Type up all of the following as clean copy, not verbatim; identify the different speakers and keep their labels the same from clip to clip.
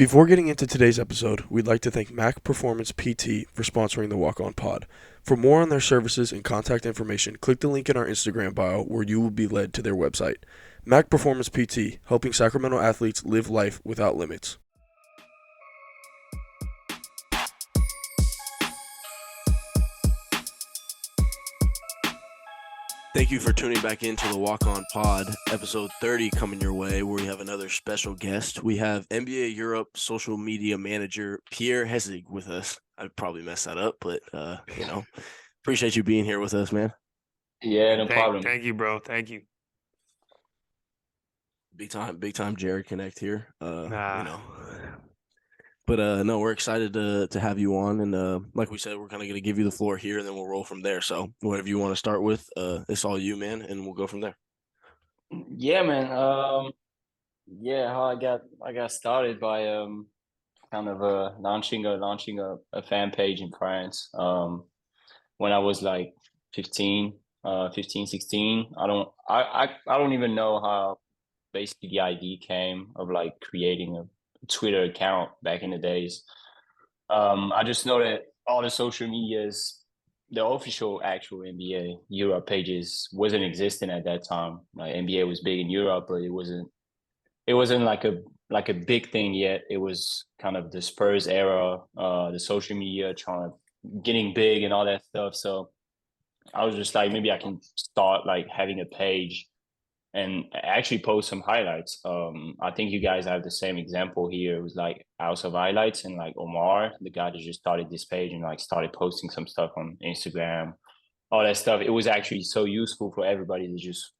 Speaker 1: Before getting into today's episode, we'd like to thank Mac Performance PT for sponsoring the Walk On Pod. For more on their services and contact information, click the link in our Instagram bio where you will be led to their website. Mac Performance PT, helping Sacramento athletes live life without limits. Thank you for tuning back into the Walk On Pod, episode 30 coming your way, where we have another special guest. We have NBA Europe social media manager Pierre Haessig with us. I'd probably mess that up, but appreciate you being here with us, man.
Speaker 2: Yeah, no problem.
Speaker 3: Thank you, bro. Thank you.
Speaker 1: Big time Jared Connect here.
Speaker 3: Nah.
Speaker 1: But no, we're excited to have you on, and like we said, we're kind of going to give you the floor here, and then we'll roll from there. So whatever you want to start with, it's all you, man, and we'll go from there.
Speaker 2: Yeah, man. How I got started by kind of launching a fan page in France. When I was like 15, 16. I don't even know how basically the idea came of like creating a Twitter account back in the days. I just know that all the social medias, the official actual NBA Europe pages wasn't existing at that time. Like NBA was big in Europe, but it wasn't like a big thing yet. It was kind of the Spurs era, the social media getting big and all that stuff. So I was just like, maybe I can start like having a page and actually post some highlights. I think you guys have the same example here. It was like House of Highlights and like Omar, the guy that just started this page and like started posting some stuff on Instagram, all that stuff. It was actually so useful for everybody to just,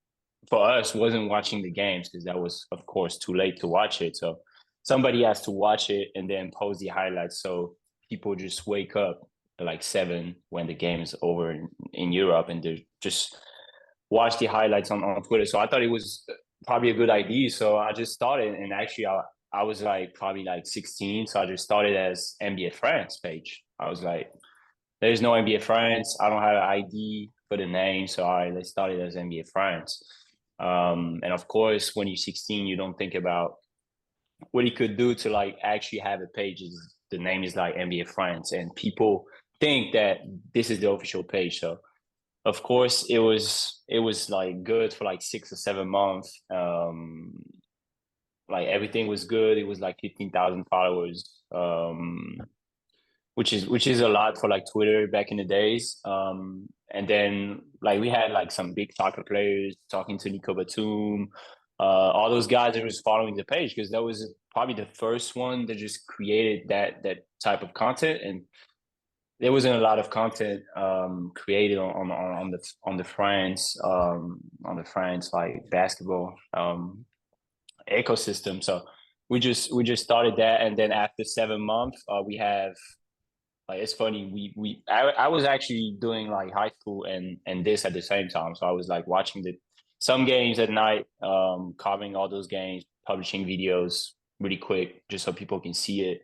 Speaker 2: for us, wasn't watching the games because that was, of course, too late to watch it. So somebody has to watch it and then post the highlights. So people just wake up at like 7 when the game is over in Europe and they're just watch the highlights on Twitter. So I thought it was probably a good idea. So I just started, and actually I was like probably like 16. So I just started as NBA France page. I was like, there's no NBA France. I don't have an ID for the name. So all right, let's start it as NBA France. And of course, when you're 16, you don't think about what you could do to like actually have a page. The name is like NBA France, and people think that this is the official page. So of course it was like good for like 6 or 7 months. Like everything was good. It was like 15,000 followers, which is a lot for like Twitter back in the days. And then like we had like some big soccer players talking to Nico Batum, all those guys that was following the page because that was probably the first one that just created that type of content. And there wasn't a lot of content created on the France like basketball ecosystem. So we just started that, and then after 7 months, we have like, it's funny, I was actually doing like high school and this at the same time. So I was like watching some games at night, covering all those games, publishing videos really quick just so people can see it.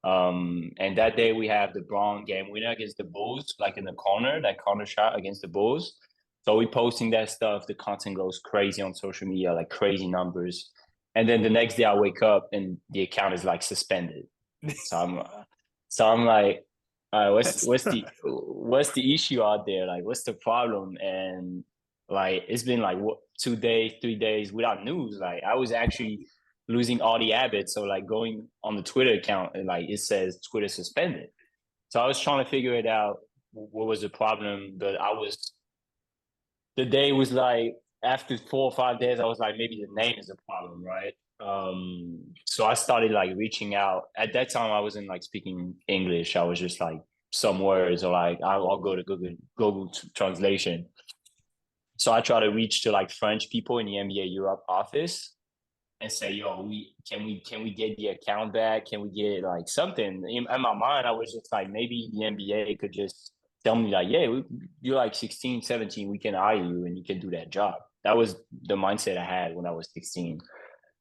Speaker 2: And that day we have the Brown game winner against the Bulls, like in the corner, that corner shot against the Bulls. So we posting that stuff. The content goes crazy on social media, like crazy numbers. And then the next day I wake up and the account is like suspended. So I'm like, what's the issue out there? Like, what's the problem? And like, it's been like 2 days, 3 days without news. Like, I was actually losing all the habits. So like going on the Twitter account and like it says Twitter suspended. So I was trying to figure it out. What was the problem? But the day was like after 4 or 5 days, I was like, maybe the name is a problem, right? So I started like reaching out. At that time, I wasn't like speaking English. I was just like some words or like I'll go to Google translation. So I try to reach to like French people in the NBA Europe office and say, "Yo, can we get the account back? Can we get like something?" In my mind, I was just like, maybe the NBA could just tell me like, "Yeah, you're like 16, 17. We can hire you and you can do that job." That was the mindset I had when I was 16.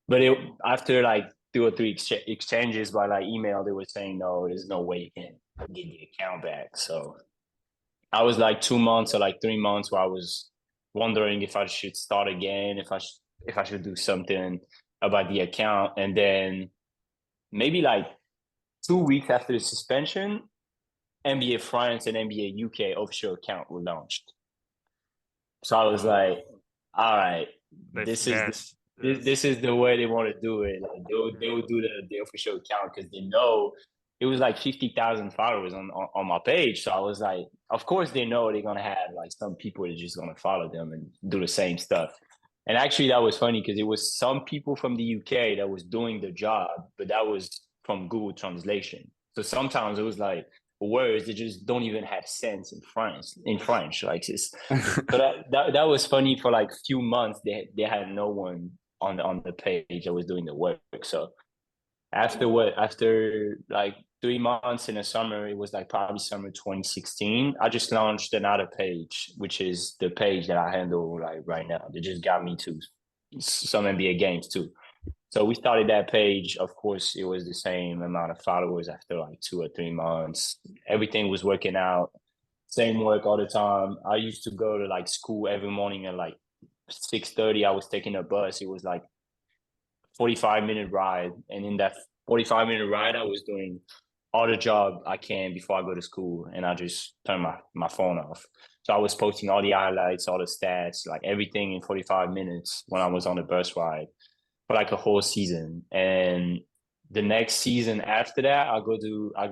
Speaker 2: But after like 2 or 3 exchanges by like email, they were saying, "No, there's no way you can get the account back." So I was like 2 months or like 3 months where I was wondering if I should start again, if I should do something about the account. And then maybe like 2 weeks after the suspension, NBA France and NBA UK official account were launched. So I was like, all right,
Speaker 3: They
Speaker 2: this is
Speaker 3: finessed.
Speaker 2: this is the way they want to do it. Like they will do the official account because they know it was like 50,000 followers on my page. So I was like, of course they know they're gonna have like some people that are just gonna follow them and do the same stuff. And actually that was funny because it was some people from the UK that was doing the job, but that was from Google Translation. So sometimes it was like words that just don't even have sense in French. Like it's so that was funny for like a few months. They had no one on the page that was doing the work. So after like 3 months in the summer, it was like probably summer 2016. I just launched another page, which is the page that I handle like right now. They just got me to some NBA games too. So we started that page. Of course, it was the same amount of followers after like 2 or 3 months. Everything was working out. Same work all the time. I used to go to like school every morning at like 6:30. I was taking a bus. It was like 45-minute ride. And in that 45-minute ride, I was doing all the job I can before I go to school. And I just turn my phone off. So I was posting all the highlights, all the stats, like everything in 45 minutes when I was on the bus ride for like a whole season. And the next season after that, I go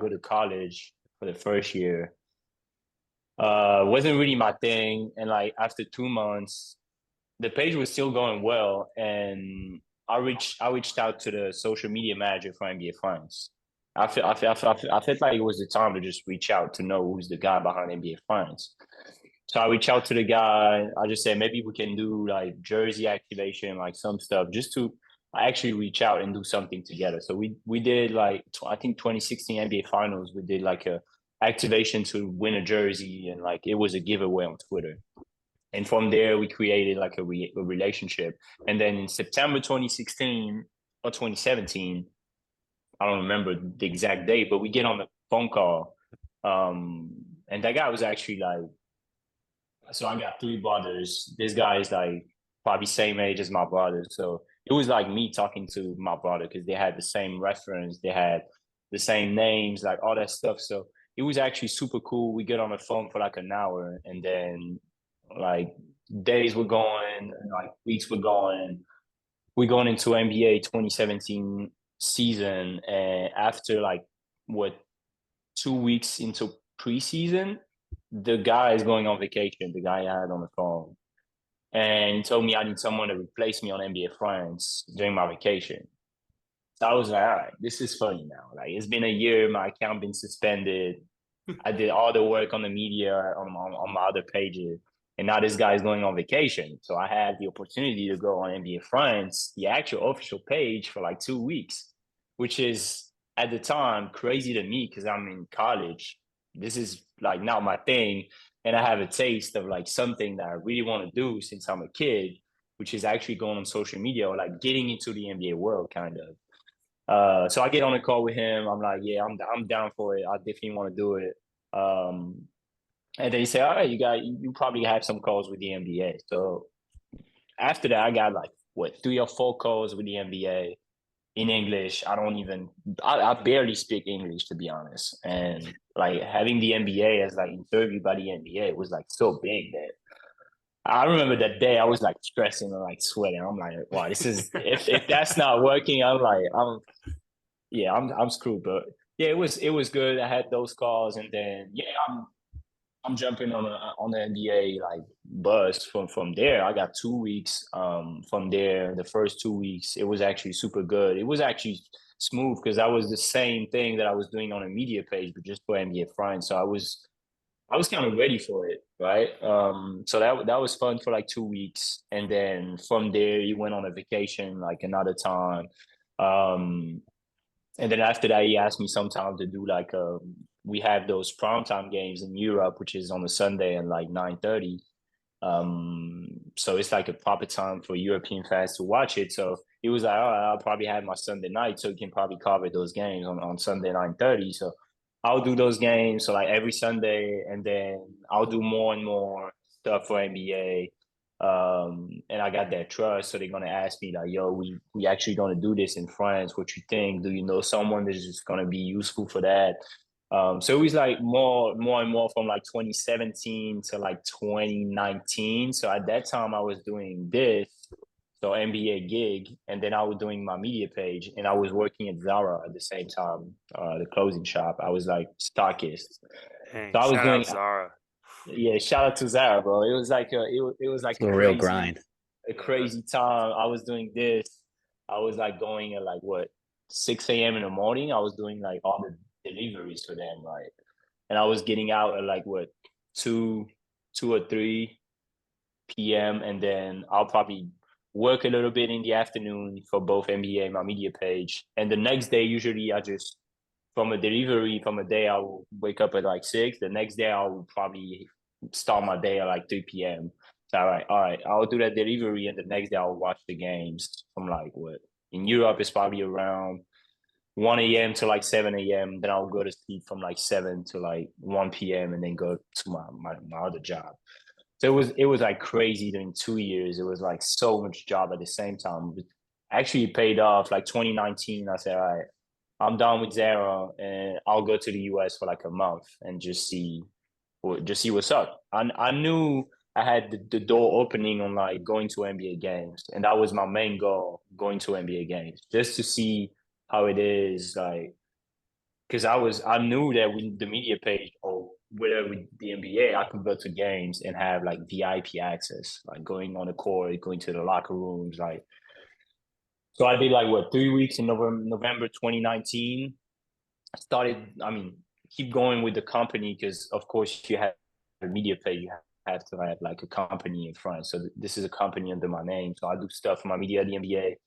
Speaker 2: to college for the first year. Wasn't really my thing. And like after 2 months, the page was still going well. And I reached out to the social media manager for NBA France. I felt like it was the time to just reach out to know who's the guy behind NBA France. So I reached out to the guy. I just said maybe we can do like jersey activation, like some stuff, just to actually reach out and do something together. So we did like I think 2016 NBA Finals. We did like a activation to win a jersey, and like it was a giveaway on Twitter. And from there, we created like a relationship. And then in September 2016 or 2017, I don't remember the exact date, but we get on the phone call. And that guy was actually like, so I got three brothers. This guy is like probably same age as my brother. So it was like me talking to my brother because they had the same reference, they had the same names, like all that stuff. So it was actually super cool. We get on the phone for like an hour, and then like days were going, like weeks were going. We're going into NBA 2017 season, and after like what 2 weeks into preseason, the guy is going on vacation. The guy I had on the phone, and he told me I need someone to replace me on NBA France during my vacation. So I was like, all right, this is funny now. Like it's been a year, my account been suspended. I did all the work on the media on my other pages. And now this guy's going on vacation. So I had the opportunity to go on NBA France, the actual official page, for like 2 weeks, which is at the time crazy to me because I'm in college. This is like not my thing. And I have a taste of like something that I really want to do since I'm a kid, which is actually going on social media or like getting into the NBA world kind of. So I get on a call with him. I'm like, yeah, I'm down for it. I definitely want to do it. Um, and then he said, all right, you probably have some calls with the NBA. So after that, I got like what 3 or 4 calls with the NBA in English. I barely speak English to be honest. And like having the NBA as like interviewed by the NBA was like so big that I remember that day I was like stressing and like sweating. I'm like, wow, this is if that's not working, I'm screwed. But yeah, it was good. I had those calls, and then yeah, I'm jumping on the NBA like bus from there. I got 2 weeks from there. The first 2 weeks, it was actually super good. It was actually smooth because I was the same thing that I was doing on a media page, but just for NBA France. So I was kind of ready for it, right? So that was fun for like 2 weeks, and then from there, you went on a vacation like another time. Um, and then after that, he asked me sometime to do like we have those primetime games in Europe, which is on a Sunday at like 9:30. So it's like a proper time for European fans to watch it. So he was like, oh, I'll probably have my Sunday night, so you can probably cover those games on Sunday 9:30. So I'll do those games so like every Sunday, and then I'll do more and more stuff for NBA. And I got that trust, so they're gonna ask me like, "Yo, we actually gonna do this in France. What you think? Do you know someone that's just gonna be useful for that?" So it was like more and more from like 2017 to like 2019. So at that time, I was doing this, so NBA gig, and then I was doing my media page, and I was working at Zara at the same time, the clothing shop. I was like stockist.
Speaker 3: Dang,
Speaker 2: So I was
Speaker 3: shout out
Speaker 2: doing,
Speaker 3: Zara.
Speaker 2: yeah, shout out to Zara, bro. It was like it was like
Speaker 4: It's a real grind.
Speaker 2: a crazy time. I was doing this. I was like going at like what 6 a.m. in the morning. I was doing like all the deliveries for them, right? And I was getting out at like what two, 2 or 3 p.m. And then I'll probably work a little bit in the afternoon for both NBA and my media page. And the next day, usually I just from a delivery from a day I will wake up at like 6. The next day I will probably start my day at like 3 p.m. So all right, I'll do that delivery, and the next day I'll watch the games from like what in Europe it's probably around 1 a.m. to like 7 a.m. Then I'll go to sleep from like 7 to like 1 p.m. and then go to my other job. So it was like crazy during 2 years. It was like so much job at the same time. But actually it paid off. Like 2019, I said, all right, I'm done with Zara and I'll go to the US for like a month and just see what's up. I knew I had the door opening on like going to NBA games, and that was my main goal, going to NBA games, just to see how it is, like because I knew that with the media page or whatever with the NBA, I could go to games and have like VIP access, like going on the court, going to the locker rooms, like. So I did like what 3 weeks in November 2019. I started, I mean, keep going with the company because of course you have a media page, you have to have like a company in front. So this is a company under my name. So I do stuff for my media at the NBA.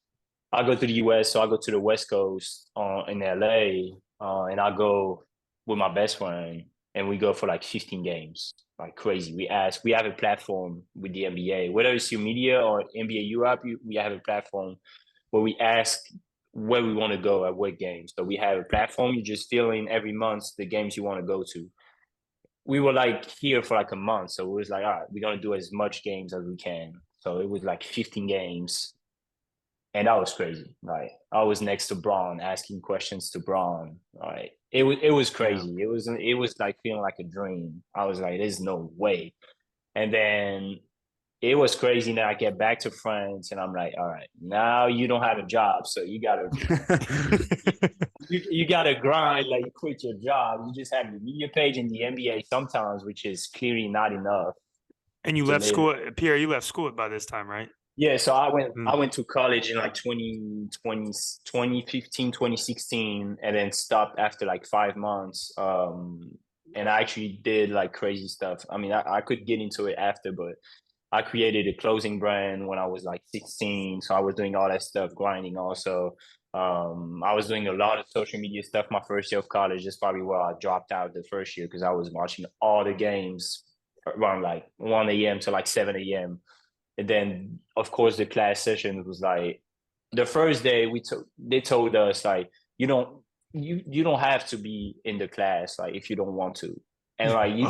Speaker 2: I go to the US, so I go to the West Coast in LA, and I go with my best friend, and we go for like 15 games, like crazy. We have a platform with the NBA, whether it's your media or NBA Europe, we have a platform where we ask where we want to go at what games. So we have a platform. You just fill in every month the games you want to go to. We were like here for like a month, so it was like, all right, we're gonna do as much games as we can. So it was like 15 games, and that was crazy. Like I was next to Braun, asking questions to Braun. Right, it was crazy.
Speaker 3: Yeah.
Speaker 2: It was like feeling like a dream. I was like, there's no way. And then it was crazy. Now I get back to France, and I'm like, all right, now you don't have a job, so you gotta you gotta grind. Like you quit your job, you just have the media page in the NBA sometimes, which is clearly not enough
Speaker 3: And you
Speaker 2: to
Speaker 3: left
Speaker 2: live.
Speaker 3: school, Pierre, you left school by this time, right?
Speaker 2: Yeah, so
Speaker 3: Mm.
Speaker 2: I went to college in like 2015, 2016, and then stopped after like 5 months. And I actually did like crazy stuff. I mean, I could get into it after, but I created a clothing brand when I was like 16. So I was doing all that stuff, grinding also. I was doing a lot of social media stuff my first year of college. That's probably where I dropped out the first year because I was watching all the games around like 1 a.m. to like 7 a.m. And then, of course, the class session was like the first day they told us like you don't have to be in the class like if you don't want to, and like you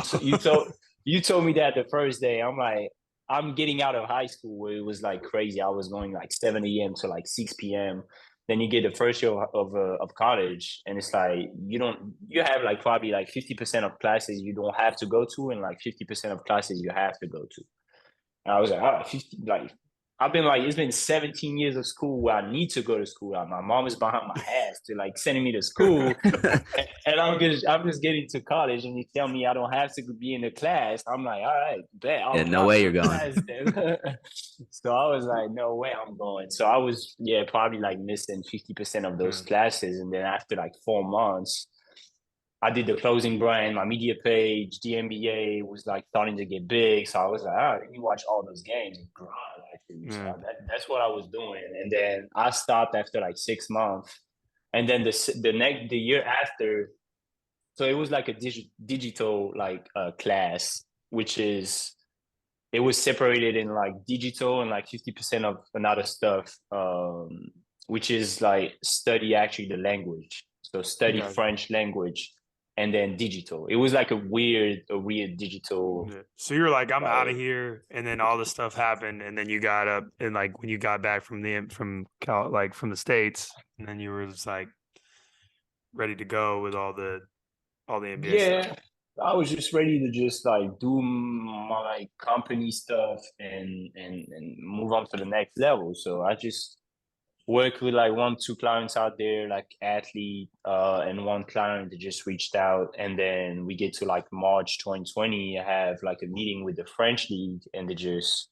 Speaker 2: told me that the first day. I'm like, I'm getting out of high school where it was like crazy. I was going like 7 a.m. to like 6 p.m. Then you get the first year of college, and it's like you have like probably like 50% of classes you don't have to go to, and like 50% of classes you have to go to. And I was like, oh, 50, like, I've been like, it's been 17 years of school where I need to go to school. Like, my mom is behind my ass to like sending me to school. And I'm just getting to college and you tell me I don't have to be in the class. I'm like, all right, bet.
Speaker 4: Yeah, no way you're going.
Speaker 2: So I was like, no way I'm going. So I was, yeah, probably like missing 50% of those classes. And then after like 4 months, I did the closing brand, my media page, the NBA was like starting to get big. So I was like, all right, let me watch all those games and grind actually. So that's what I was doing. And then I stopped after like 6 months. And then the year after, so it was like a digital like class, which is it was separated in like digital and like 50% of another stuff, which is like study actually the language. So study French language. and then digital. It was like a weird digital.
Speaker 3: Yeah. So you're like, I'm out of
Speaker 2: Like,
Speaker 3: here, and then all this stuff happened, and then you got up, and like when you got back from the States, and then you were just like ready to go with all the NBA stuff.
Speaker 2: yeah, I was just ready to just like do my like company stuff and move on to the next level. So I just work with like 1, 2 clients out there, like athlete, and one client that just reached out. And then we get to like March 2020, I have like a meeting with the French league, and they just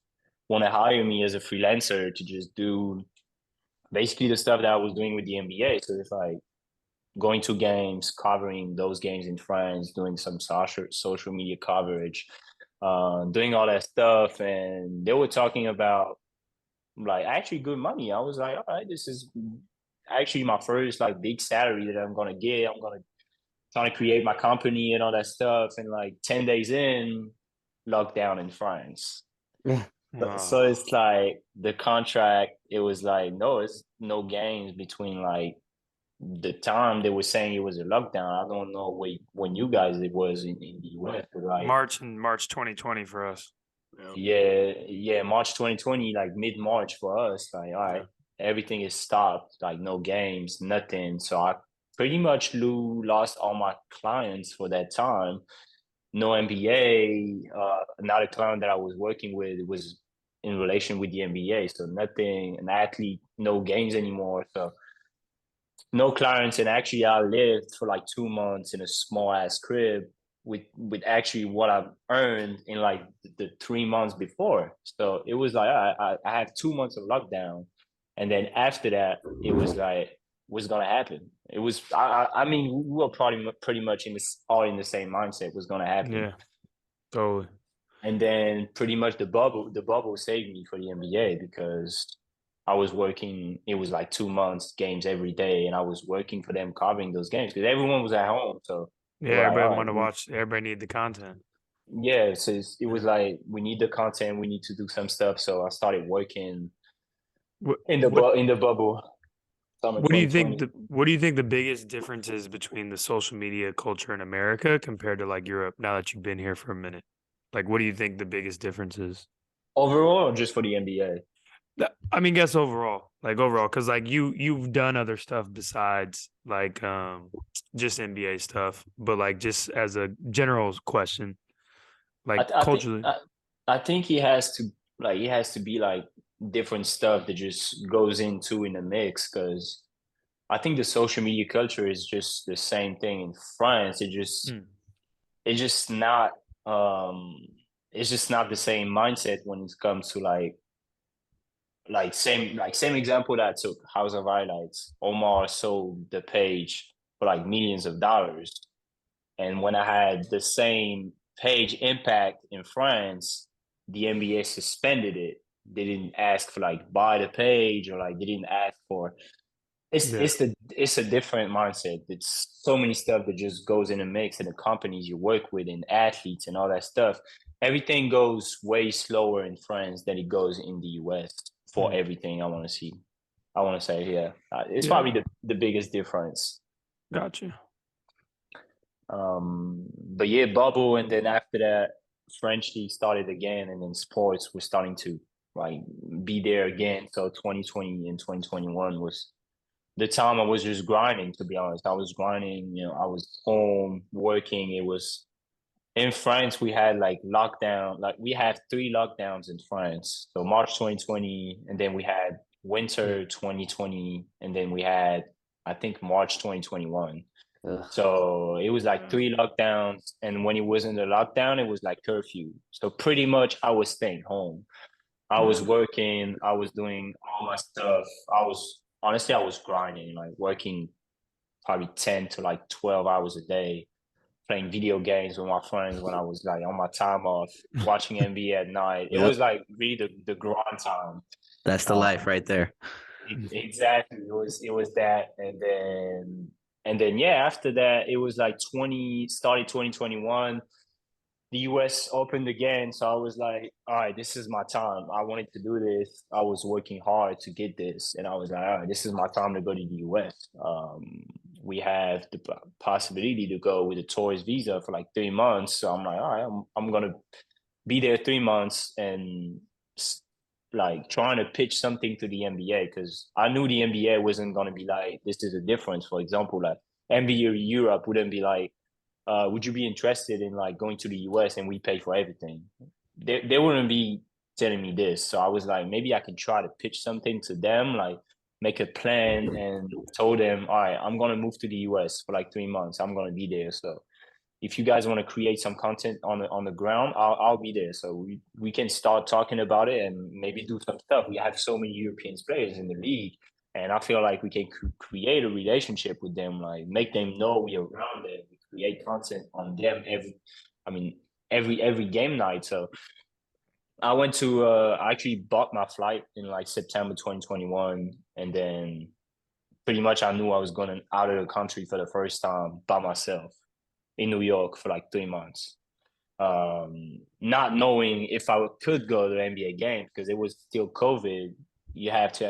Speaker 2: want to hire me as a freelancer to just do basically the stuff that I was doing with the NBA. So it's like going to games, covering those games in France, doing some social media coverage, doing all that stuff. And they were talking about like actually good money. I was like, all right, this is actually my first like big salary that I'm gonna get. I'm gonna try to create my company and all that stuff. And like 10 days in, lockdown in France. So
Speaker 3: Oh,
Speaker 2: it's like the contract, it was like, no, it's no games between like the time they were saying it was a lockdown. I don't know when you guys it was in the US, but like
Speaker 3: March 2020 for us.
Speaker 2: yeah, March 2020, like mid-March for us, like all right,
Speaker 3: Yeah.
Speaker 2: everything is stopped, like no games, nothing. So I pretty much lost all my clients for that time. No NBA. Another client that I was working with was in relation with the NBA, so nothing, an athlete, no games anymore. So no clients, and actually I lived for like 2 months in a small ass crib with actually what I've earned in like the 3 months before. So it was like I had 2 months of lockdown, and then after that it was like what's gonna happen. It was I mean we were probably pretty much all in the same mindset was gonna happen.
Speaker 3: Yeah, totally.
Speaker 2: And then pretty much the bubble saved me for the NBA because I was working, it was like 2 months, games every day, and I was working for them covering those games because everyone was at home. So they
Speaker 3: Yeah,
Speaker 2: were like, all
Speaker 3: everybody
Speaker 2: right,
Speaker 3: wanted to watch. Everybody needed the content.
Speaker 2: yeah. So it was
Speaker 3: Yeah.
Speaker 2: like, we need the content, we need to do some stuff. So I started working
Speaker 3: What
Speaker 2: in
Speaker 3: what
Speaker 2: the bubble, summer 2020.
Speaker 3: what do you think the biggest difference is between the social media culture in America compared to like Europe now that you've been here for a minute? Like what do you think the biggest difference is?
Speaker 2: Overall, or just for the NBA?
Speaker 3: I mean, guess overall, because like you've done other stuff besides like just NBA stuff, but like just as a general question, like
Speaker 2: I think
Speaker 3: culturally,
Speaker 2: I think he has to be like different stuff that just goes into in the mix because I think the social media culture is just the same thing in France.
Speaker 3: mm,
Speaker 2: It's just not um it's just not the same mindset when it comes to same example that I took House of Highlights. Omar sold the page for like millions of dollars. And when I had the same page impact in France, the NBA suspended it. They didn't ask for like buy the page, or like they didn't ask for
Speaker 3: yeah,
Speaker 2: it's a different mindset. It's so many stuff that just goes in the mix, and the companies you work with and athletes and all that stuff. Everything goes way slower in France than it goes in the US for
Speaker 3: mm,
Speaker 2: everything. I want to say, yeah, it's
Speaker 3: yeah,
Speaker 2: probably the biggest difference.
Speaker 3: gotcha.
Speaker 2: But yeah, bubble, and then after that, French league started again, and then sports was starting to like be there again. So 2020 and 2021 was the time I was just grinding, to be honest. I was grinding, I was home working. It was in France, we had like lockdown, like we had 3 lockdowns in France. So March 2020, and then we had
Speaker 3: Mm,
Speaker 2: winter 2020, and then we had, I think, March 2021.
Speaker 4: Ugh.
Speaker 2: So it was like 3 lockdowns. And when it wasn't a lockdown, it was like curfew. So pretty much I was staying home. I was
Speaker 3: yeah,
Speaker 2: working, I was doing all my stuff. I was grinding, like working probably 10 to like 12 hours a day, playing video games with my friends when I was like on my time off, watching NBA at night. It
Speaker 4: Yep.
Speaker 2: was like really the grind time.
Speaker 4: That's the life
Speaker 2: Um,
Speaker 4: right there.
Speaker 3: mm,
Speaker 2: exactly. It was that. And then yeah, after that, it was like 2021. The US opened again. So I was like, all right, this is my time. I wanted to do this. I was working hard to get this. And I was like, all right, this is my time to go to the US. we have the possibility to go with a tourist visa for like 3 months. So I'm like, all right, I'm gonna be there 3 months and like trying to pitch something to the NBA, because I knew the NBA wasn't gonna be like, this is a difference. For example, like NBA Europe wouldn't be like, would you be interested in like going to the US and we pay for everything? They wouldn't be telling me this. So I was like, maybe I can try to pitch something to them, like make a plan, and told them, all right, I'm gonna move to the US for like 3 months. I'm gonna be there. So if you guys want to create some content on the ground, I'll be there. So we can start talking about it and maybe do some stuff. We have so many European players in the league, and I feel like we can create a relationship with them, like make them know we're around them. We create content on them every game night. So I went to I actually bought my flight in like September 2021, and then pretty much I knew I was going out of the country for the first time by myself in New York for like 3 months. Not knowing if I could go to the NBA game because it was still COVID. You have to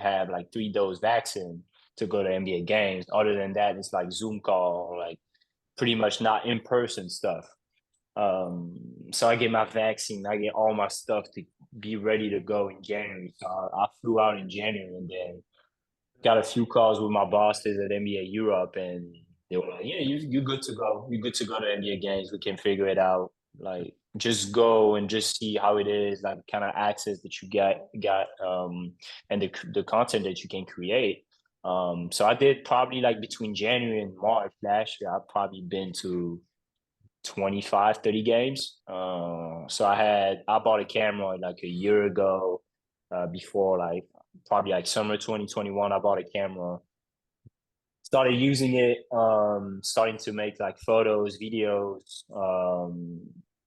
Speaker 2: have like 3-dose vaccine to go to NBA games. Other than that, it's like Zoom call or like pretty much not in person stuff. So I get my vaccine, I get all my stuff to be ready to go in January. So I flew out in January and then got a few calls with my bosses at NBA Europe, and they were like, "Yeah, you good to go. You good to go to NBA games. We can figure it out. Like, just go and just see how it is. Like, kind of access that you got, and the content that you can create." So I did probably like between January and March last year. I've probably been to 25, 30 games. So I bought a camera like a year ago, before like probably like summer 2021. I bought a camera, started using it, starting to make like photos, videos,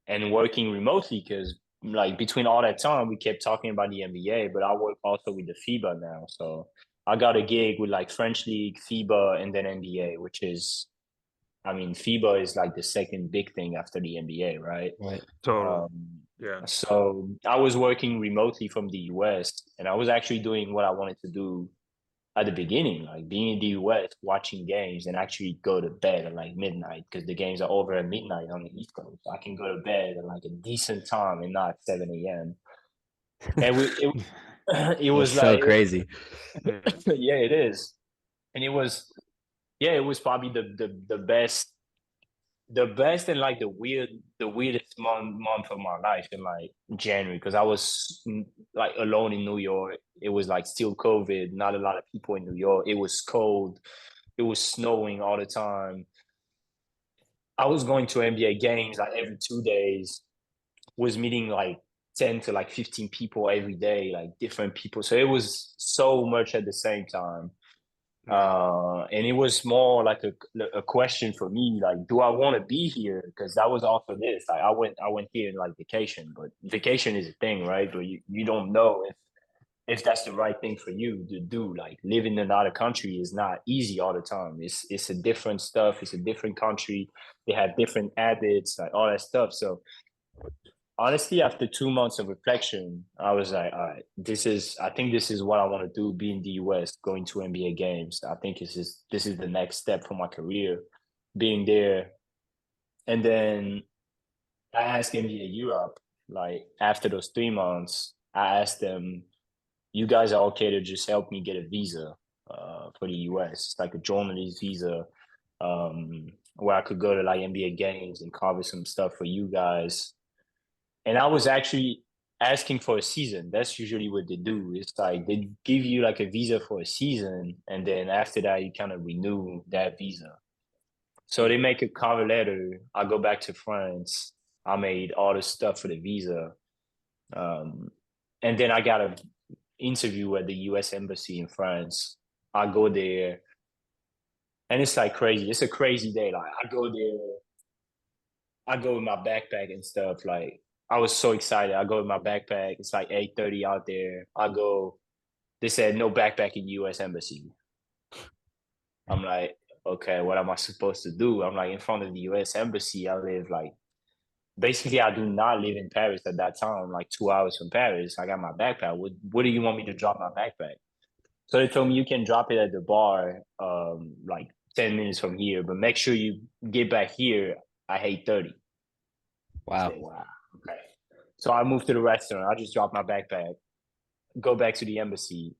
Speaker 2: and working remotely, because like between all that time we kept talking about the NBA, but I work also with the FIBA now. So I got a gig with like French League, FIBA, and then NBA, which is, I mean, FIBA is like the second big thing after the NBA, right?
Speaker 4: Right.
Speaker 3: Totally. Yeah.
Speaker 2: So I was working remotely from the US, and I was actually doing what I wanted to do at the beginning, like being in the US, watching games, and actually go to bed at like midnight because the games are over at midnight on the East Coast. I can go to bed at like a decent time and not 7 a.m. And it was
Speaker 4: so
Speaker 2: like
Speaker 4: crazy.
Speaker 2: yeah, it is. And it was probably the best and like the weirdest month of my life in like January, because I was like alone in New York. It was like still COVID, not a lot of people in New York. It was cold, it was snowing all the time. I was going to NBA games like every 2 days, was meeting like 10 to like 15 people every day, like different people. So it was so much at the same time. And it was more like a question for me, like, do I want to be here? Because that was also this. Like, I went here in like vacation, but vacation is a thing, right? But you don't know if that's the right thing for you to do. Like, living in another country is not easy all the time. It's a different stuff. It's a different country. They have different habits, like all that stuff. So honestly, after 2 months of reflection, I was like, all right, I think this is what I want to do, be in the US, going to NBA games. I think this is the next step for my career, being there. And then I asked NBA Europe, like after those 3 months, I asked them, you guys are okay to just help me get a visa for the US, like a journalist visa, where I could go to like NBA games and cover some stuff for you guys. And I was actually asking for a season. That's usually what they do. It's like they give you like a visa for a season, and then after that, you kind of renew that visa. So they make a cover letter. I go back to France. I made all the stuff for the visa. And then I got an interview at the US Embassy in France. I go there, and it's like crazy. It's a crazy day. Like, I go there, I go with my backpack and stuff. Like, I was so excited. I go with my backpack. It's like 8:30 out there. I go. They said no backpack in U.S. Embassy. I'm like, okay, what am I supposed to do? I'm like in front of the U.S. Embassy. I live like, basically, I do not live in Paris at that time. I'm like 2 hours from Paris. I got my backpack. What do you want me to drop my backpack? So they told me you can drop it at the bar, like 10 minutes from here, but make sure you get back here at 8:30.
Speaker 4: Wow.
Speaker 2: Say, wow. Okay. So I moved to the restaurant. I just dropped my backpack, go back to the embassy.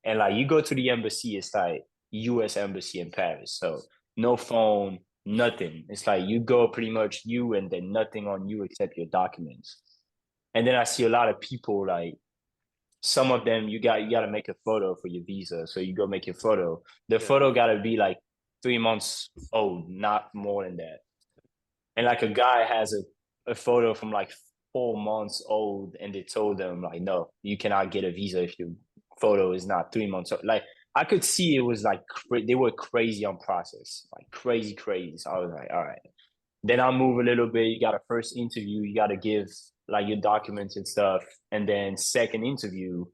Speaker 2: And like you go to the embassy, it's like US embassy in Paris. So no phone, nothing. It's like you go pretty much you and then nothing on you except your documents. And then I see a lot of people like some of them you got to make a photo for your visa. So you go make your photo. The photo got to be like 3 months old, not more than that. And like a guy has a photo from like 4 months old, and they told them like, no, you cannot get a visa if your photo is not 3 months old. Like I could see it was like they were crazy on process, like crazy. So I was like, all right. Then I'll move a little bit. You got a first interview, you got to give like your documents and stuff, and then second interview.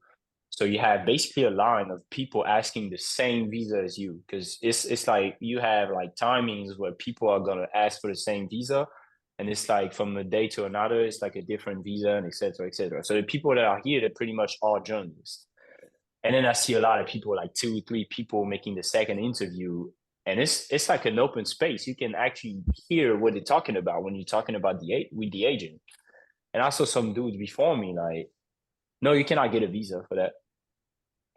Speaker 2: So you have basically a line of people asking the same visa as you, because it's like you have like timings where people are gonna ask for the same visa, and it's like from a day to another, it's like a different visa and etc. etc. So the people that are here, they're pretty much all journalists. And then I see a lot of people, like 2, 3 people making the second interview, and it's like an open space. You can actually hear what they're talking about when you're talking about with the agent. And I saw some dudes before me like, no, you cannot get a visa for that.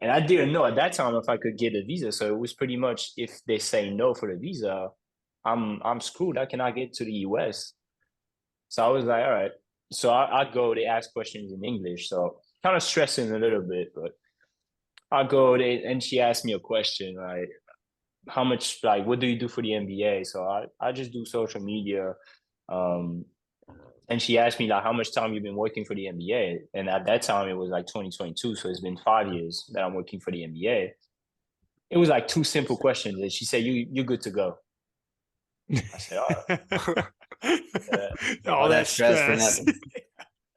Speaker 2: And I didn't know at that time if I could get a visa. So it was pretty much if they say no for the visa, I'm screwed. I cannot get to the US. So I was like, all right. So I go, they ask questions in English. So kind of stressing a little bit, but I go, and she asked me a question like, how much, like, what do you do for the NBA? So I just do social media. And she asked me like, how much time you've been working for the NBA? And at that time it was like 2022. So it's been 5 years that I'm working for the NBA. It was like 2 simple questions. And she said, you're good to go. I said, all right.
Speaker 3: All that stress.
Speaker 4: for nothing.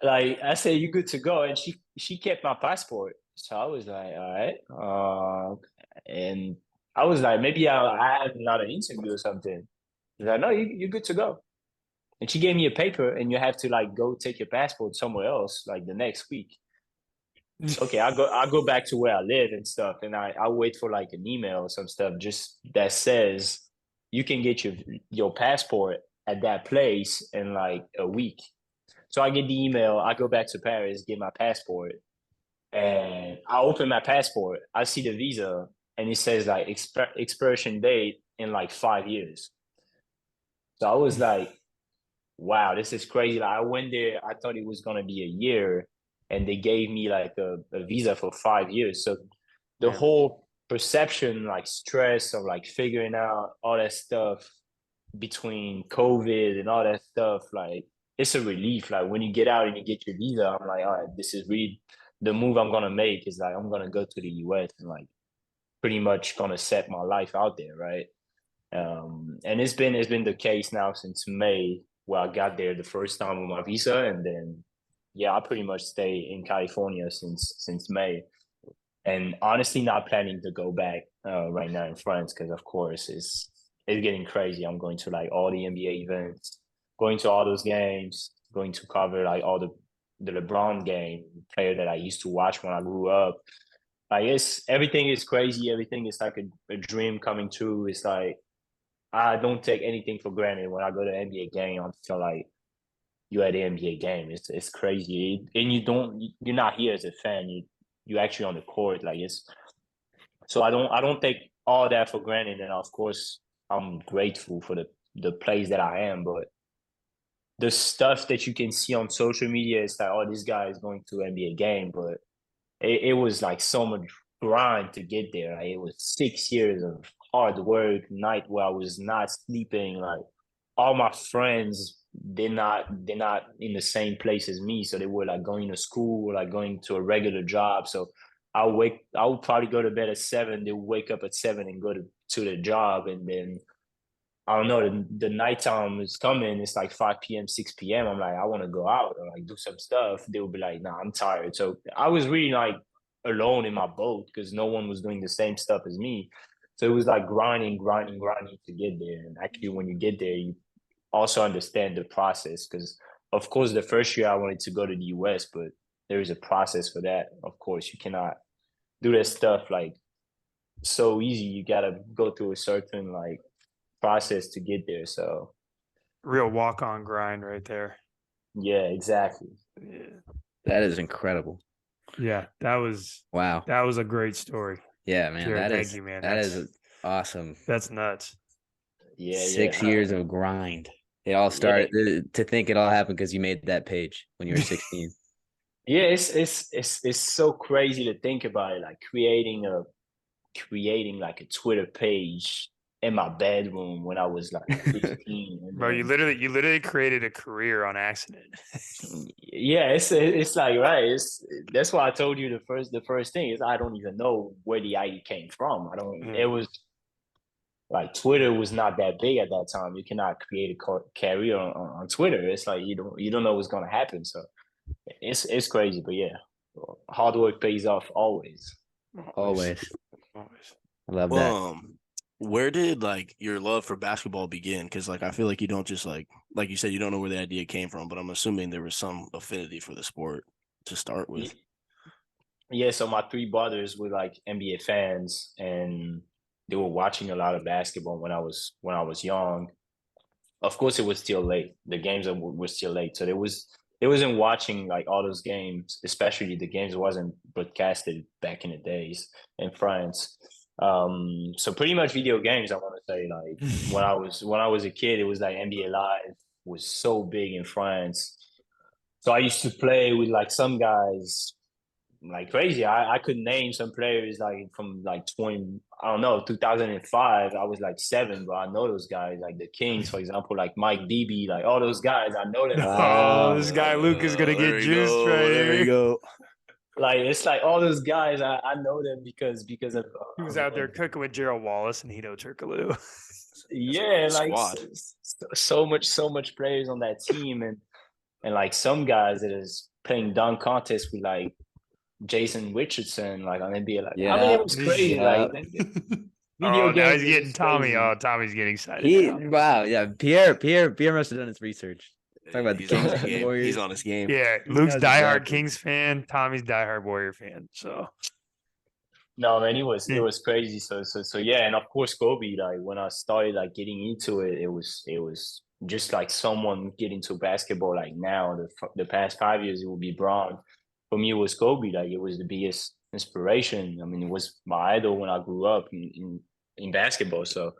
Speaker 2: Like I said, you're good to go. And she kept my passport. So I was like, all right. And I was like, maybe I had another interview or something. She's like, no, you're good to go. And she gave me a paper, and you have to like go take your passport somewhere else like the next week. Okay, I go back to where I live and stuff, and I wait for like an email or some stuff just that says you can get your passport at that place in like a week. So I get the email, I go back to Paris, get my passport, and I open my passport, I see the visa, and it says like expiration date in like 5 years. So I was like, wow, this is crazy. Like I went there, I thought it was gonna be a year, and they gave me like a visa for 5 years. So the whole perception, like stress of like figuring out all that stuff between COVID and all that stuff, like it's a relief. Like when you get out and you get your visa, I'm like, all right, this is really the move I'm gonna make is like I'm gonna go to the US and like pretty much gonna set my life out there, right? And it's been the case now since May, where I got there the first time with my visa, and then I pretty much stay in California since May, and honestly not planning to go back right now in France, because of course it's getting crazy. I'm going to like all the NBA events, going to all those games, going to cover like all the LeBron game, player that I used to watch when I grew up. Like everything is crazy. Everything is like a dream coming true. It's like I don't take anything for granted when I go to an NBA game. I feel like you're at the NBA game. It's crazy, and you're not here as a fan. You actually on the court. Like so I don't take all that for granted. And of course, I'm grateful for the place that I am. But the stuff that you can see on social media is like, oh, this guy is going to an NBA game, but it was like so much grind to get there. Like it was 6 years of hard work, night where I was not sleeping. Like all my friends, they're not in the same place as me. So they were like going to school, like going to a regular job. So I would probably go to bed at 7. They would wake up at 7 and go to the job. And then I don't know, the nighttime is coming. It's like 5 p.m., 6 p.m. I'm like, I want to go out or like do some stuff. They would be like, nah, I'm tired. So I was really like alone in my boat because no one was doing the same stuff as me. So it was like grinding to get there. And actually, when you get there, you also understand the process, because of course, the first year I wanted to go to the US, but there is a process for that. Of course, you cannot do that stuff like so easy. You got to go through a certain like process to get there. So
Speaker 3: Real walk-on grind right there.
Speaker 2: yeah, exactly.
Speaker 3: Yeah.
Speaker 4: That is incredible.
Speaker 3: Yeah, that was
Speaker 4: Wow.
Speaker 3: a great story.
Speaker 4: Yeah, man.
Speaker 3: Pierre,
Speaker 4: That
Speaker 3: thank
Speaker 4: is
Speaker 3: you, man.
Speaker 4: that is awesome.
Speaker 3: That's nuts.
Speaker 2: Yeah,
Speaker 4: 6 years of grind. It all started to think it all happened because you made that page when you were 16.
Speaker 2: Yeah, it's so crazy to think about it, like creating like a Twitter page in my bedroom when I was like 15. And
Speaker 3: Bro, you
Speaker 2: then,
Speaker 3: literally created a career on accident.
Speaker 2: yeah, it's like right. That's why I told you the first thing is I don't even know where the idea came from. I don't. It was like Twitter was not that big at that time. You cannot create a career on Twitter. It's like you don't know what's gonna happen. So it's crazy, but yeah, hard work pays off always.
Speaker 4: Always.
Speaker 3: Always.
Speaker 4: I love that.
Speaker 1: Where did like your love for basketball begin? Because like I feel like you don't just like you said, you don't know where the idea came from, but I'm assuming there was some affinity for the sport to start with.
Speaker 2: Yeah, so my three brothers were like NBA fans, and they were watching a lot of basketball when I was young. Of course, it was still late. The games were still late, so they wasn't watching like all those games, especially the games wasn't broadcasted back in the days in France. So pretty much video games. I want to say like when I was a kid, it was like NBA Live was so big in France. So I used to play with like some guys like crazy. I could name some players like from like 20, I don't know, 2005. I was like 7, but I know those guys like the Kings, for example, like Mike Beebe, like all those guys. I know them.
Speaker 3: Oh, this guy Luke is gonna get juiced right here.
Speaker 1: There you go.
Speaker 2: Like it's like all those guys. I know them because of
Speaker 3: He was out there cooking with Gerald Wallace and Hito Turkoglu.
Speaker 2: yeah, like
Speaker 1: squad.
Speaker 2: so much players on that team, and like some guys that is playing dunk contests with like Jason Richardson, like on NBA. Like, I mean, it was crazy.
Speaker 4: Yeah.
Speaker 2: Like video
Speaker 3: Oh, now
Speaker 2: games.
Speaker 3: he's getting Tommy.
Speaker 2: Crazy.
Speaker 3: Oh, Tommy's getting excited.
Speaker 4: Wow, yeah. Pierre must have done his research. Talk about the
Speaker 1: He's on his
Speaker 4: Kings and
Speaker 1: game.
Speaker 4: Warriors.
Speaker 1: He's on his game.
Speaker 3: Yeah,
Speaker 4: He
Speaker 3: Luke's
Speaker 4: knows
Speaker 3: diehard
Speaker 4: exactly.
Speaker 3: Kings fan. Tommy's diehard Warrior fan. So
Speaker 2: No, man, it was crazy. So yeah, and of course Kobe. Like when I started like getting into it, it was just like someone getting into basketball. Like now, the past 5 years, it would be Braun. For me, it was Kobe. Like it was the biggest inspiration. I mean, it was my idol when I grew up in basketball. So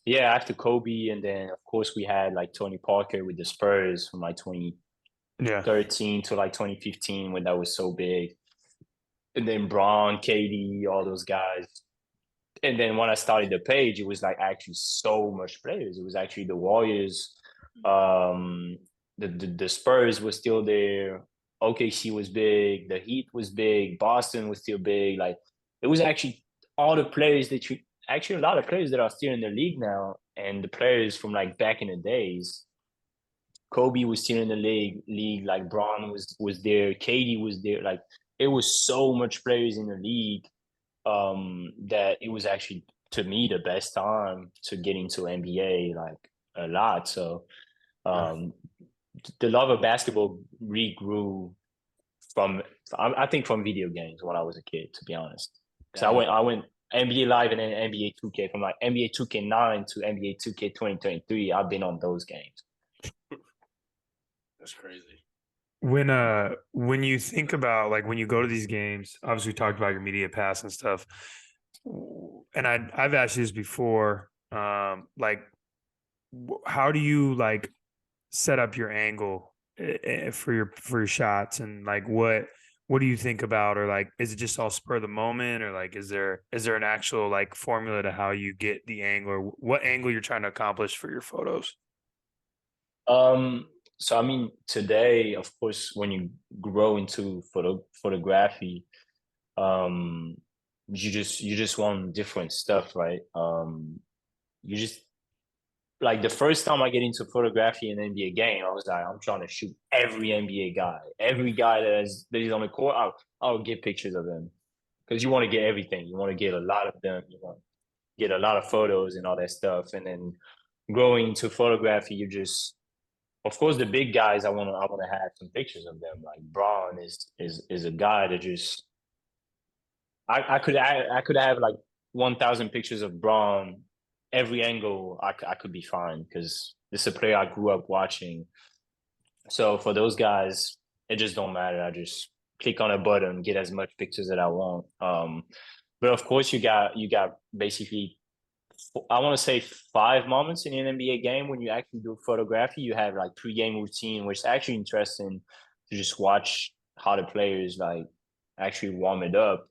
Speaker 2: yeah, after Kobe, and then of course we had like Tony Parker with the Spurs from like 2013 to like 2015 when that was so big. And then Braun, KD, all those guys. And then when I started the page, it was like actually so much players. It was actually the Warriors, the Spurs was still there. OKC was big. The Heat was big. Boston was still big. Like it was actually all the players that you actually a lot of players that are still in the league now, and the players from like back in the days. Kobe was still in the league. Like Braun was there. KD was there. Like it was so much players in the league that it was actually to me the best time to get into NBA like a lot. So the love of basketball regrew from I think from video games when I was a kid, to be honest. Because I went NBA Live and then NBA 2K from like NBA 2K9 to NBA 2K 2023. I've been on those games.
Speaker 1: That's crazy.
Speaker 3: When you think about like when you go to these games, obviously we talked about your media pass and stuff, and I've asked you this before, like how do you like set up your angle for your shots, and like what do you think about, or like is it just all spur of the moment, or like is there an actual like formula to how you get the angle, or what angle you're trying to accomplish for your photos?
Speaker 2: So I mean, today, of course, when you grow into photography, you just want different stuff, right? You just like the first time I get into photography in an NBA game, I was like, I'm trying to shoot every NBA guy, every guy that is on the court. I'll get pictures of them because you want to get everything. You want to get a lot of them. You want to get a lot of photos and all that stuff. And then growing into photography, you just of course, the big guys, I want to have some pictures of them. Like Braun is a guy that just I could have like 1,000 pictures of Braun every angle I could be fine because this is a player I grew up watching. So for those guys, it just don't matter. I just click on a button, get as much pictures that I want. But of course, you got basically, I want to say 5 moments in an NBA game when you actually do photography. You have like pre-game routine, which is actually interesting to just watch how the players like actually warm it up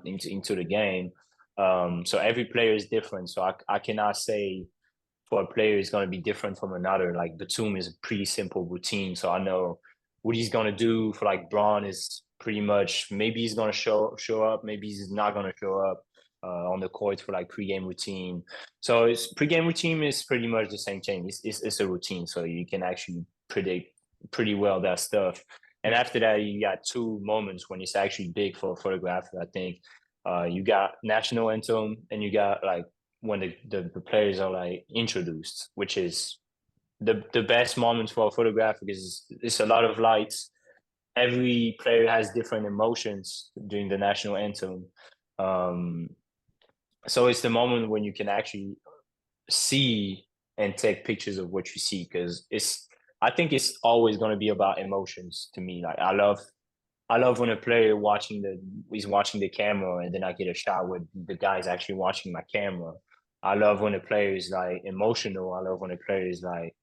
Speaker 2: into the game. So every player is different. So I cannot say for a player is going to be different from another. Like Batum is a pretty simple routine, so I know what he's going to do. For like Braun is pretty much maybe he's going to show up, maybe he's not going to show up on the court for like pregame routine. So it's pregame routine is pretty much the same thing. It's a routine, so you can actually predict pretty well that stuff. And after that, you got 2 moments when it's actually big for a photographer. I think you got national anthem and you got like when the players are like introduced, which is the best moments for a photographer because it's a lot of lights. Every player has different emotions during the national anthem. Um, so it's the moment when you can actually see and take pictures of what you see because I think it's always going to be about emotions to me. Like I love when a player is watching the camera and then I get a shot where the guy's actually watching my camera. I love when a player is like emotional. I love when a player is like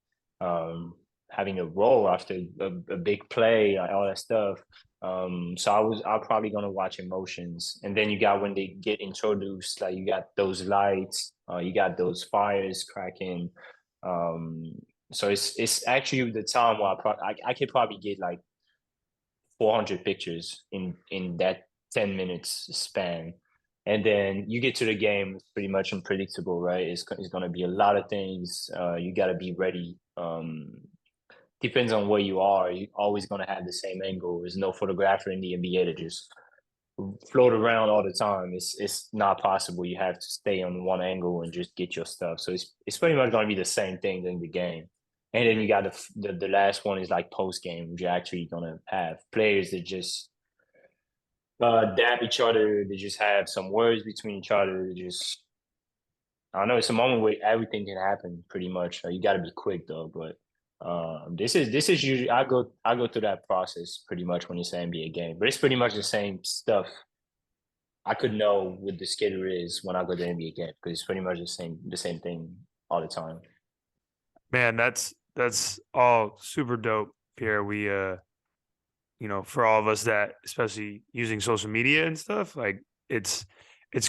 Speaker 2: having a role after a big play, like all that stuff. So I'm probably gonna watch emotions, and then you got when they get introduced, like you got those lights, you got those fires cracking. Um, so it's actually the time where I could probably get like 400 pictures in that 10 minutes span. And then you get to the game, it's pretty much unpredictable, right? It's going to be a lot of things. You got to be ready. Depends on where you are. You're always going to have the same angle. There's no photographer in the NBA to just float around all the time. It's not possible. You have to stay on one angle and just get your stuff. So it's pretty much going to be the same thing during the game. And then you got the last one is like post game, which you're actually gonna have players that just dab each other. They just have some words between each other. They just I don't know. It's a moment where everything can happen pretty much. You got to be quick though. But this is usually I go through that process pretty much when it's an NBA game. But it's pretty much the same stuff. I could know what the schedule is when I go to the NBA game because it's pretty much the same thing all the time.
Speaker 3: Man, that's all super dope, Pierre. We for all of us that especially using social media and stuff, like it's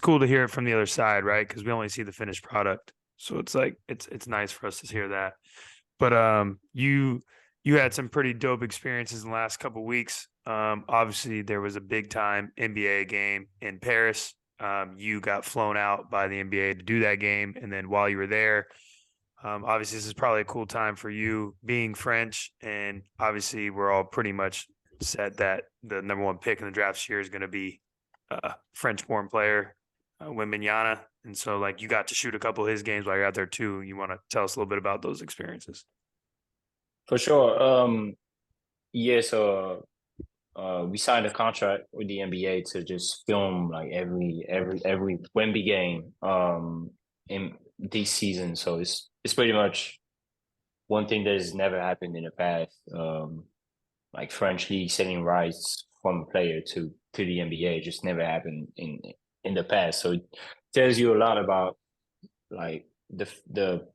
Speaker 3: cool to hear it from the other side, right? Because we only see the finished product. So it's like it's nice for us to hear that. But you had some pretty dope experiences in the last couple of weeks. Obviously there was a big time NBA game in Paris. You got flown out by the NBA to do that game, and then while you were there, obviously this is probably a cool time for you being French, and obviously we're all pretty much set that the number one pick in the draft this year is going to be a French-born player, Wembanyama. And so, like, you got to shoot a couple of his games while you're out there too. You want to tell us a little bit about those experiences?
Speaker 2: For sure. Yeah. So we signed a contract with the NBA to just film like every Wemby game in this season. So it's pretty much one thing that has never happened in the past. Like French league selling rights from a player to the NBA just never happened in the past. So it tells you a lot about like the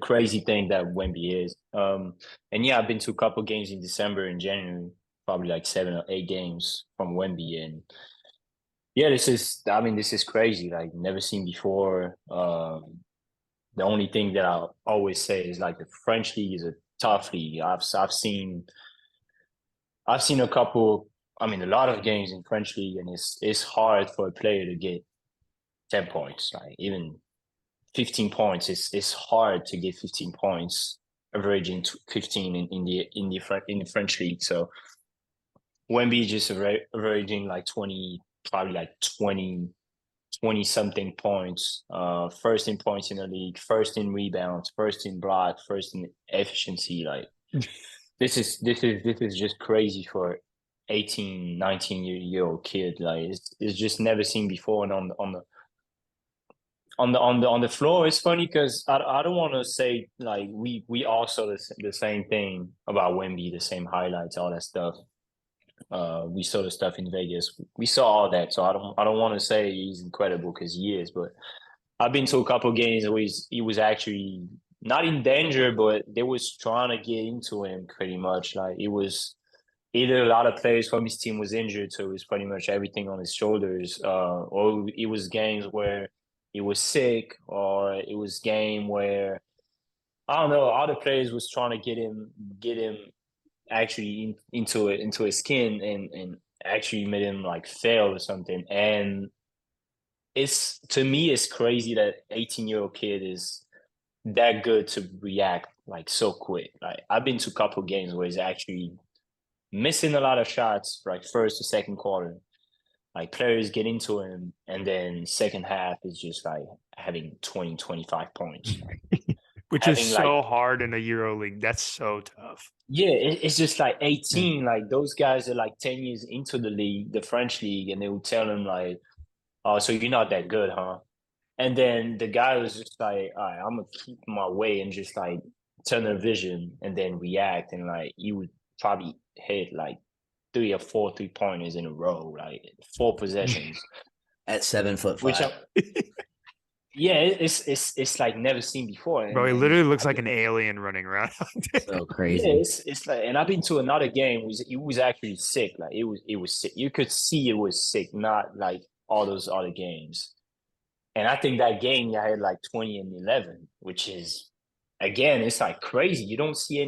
Speaker 2: crazy thing that Wemby is. And yeah, I've been to a couple games in December and January, probably like 7 or 8 games from Wemby, and yeah, this is crazy. Like never seen before. The only thing that I always say is like the French league is a tough league. I've seen a couple. I mean, a lot of games in French league, and it's hard for a player to get 10 points. Like even 15 points. It's hard to get 15 points, averaging 15 in the French league. So Wemby just averaging like 20, probably like 20 something points. First in points in the league, first in rebounds, first in block, first in efficiency. Like this is just crazy for 18, 19 year old kid. Like it's just never seen before. And on the floor, it's funny because I don't want to say like we all saw the same thing about Wemby, the same highlights, all that stuff. We saw the stuff in Vegas. We saw all that, so I don't want to say he's incredible because he is, but I've been to a couple of games where he was actually not in danger, but they was trying to get into him pretty much. Like it was either a lot of players from his team was injured, so it was pretty much everything on his shoulders, or it was games where he was sick, or it was game where I don't know, all the players was trying to get him actually into his skin and actually made him like fail or something. And it's to me, it's crazy that 18-year-old kid is that good to react like so quick. Like I've been to a couple games where he's actually missing a lot of shots, like first to second quarter. Like players get into him, and then second half is just like having 20, 25 points.
Speaker 3: Which is
Speaker 2: having,
Speaker 3: so
Speaker 2: like,
Speaker 3: hard in a Euro League. That's so tough.
Speaker 2: Yeah, it's just like 18. Like those guys are like 10 years into the league, the French league, and they would tell him like, "Oh, so you're not that good, huh?" And then the guy was just like, "All right, I'm gonna keep my way and just like tunnel vision and then react." And like you would probably hit like 3 or 4 3-pointers in a row, like 4 possessions.
Speaker 4: At 7'5".
Speaker 2: Which yeah, it's like never seen before.
Speaker 3: Bro, he
Speaker 2: And
Speaker 3: literally looks like an alien running around out there.
Speaker 4: So
Speaker 2: yeah,
Speaker 4: crazy.
Speaker 2: it's like, and I've been to another game. It was actually sick. Like it was sick. You could see it was sick, not like all those other games. And I think that game I had like 20 and 11, which is again, it's like crazy. You don't see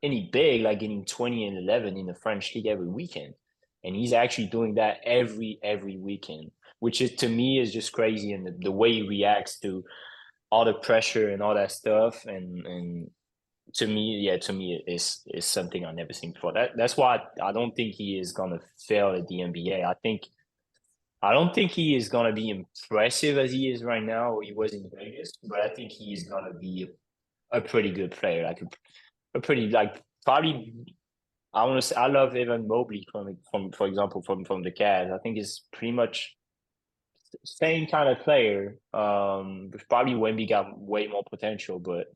Speaker 2: any big like getting 20 and 11 in the French league every weekend, and he's actually doing that every weekend, which is to me is just crazy. And the way he reacts to all the pressure and all that stuff, and to me, it's something I've never seen before. That's why I don't think he is gonna fail at the NBA. I don't think he is gonna be impressive as he is right now, or he was in Vegas, but I think he is gonna be a pretty good player, like a pretty like probably. I want to say I love Evan Mobley from for example from the Cavs. I think he's pretty much same kind of player. Probably Wemby got way more potential, but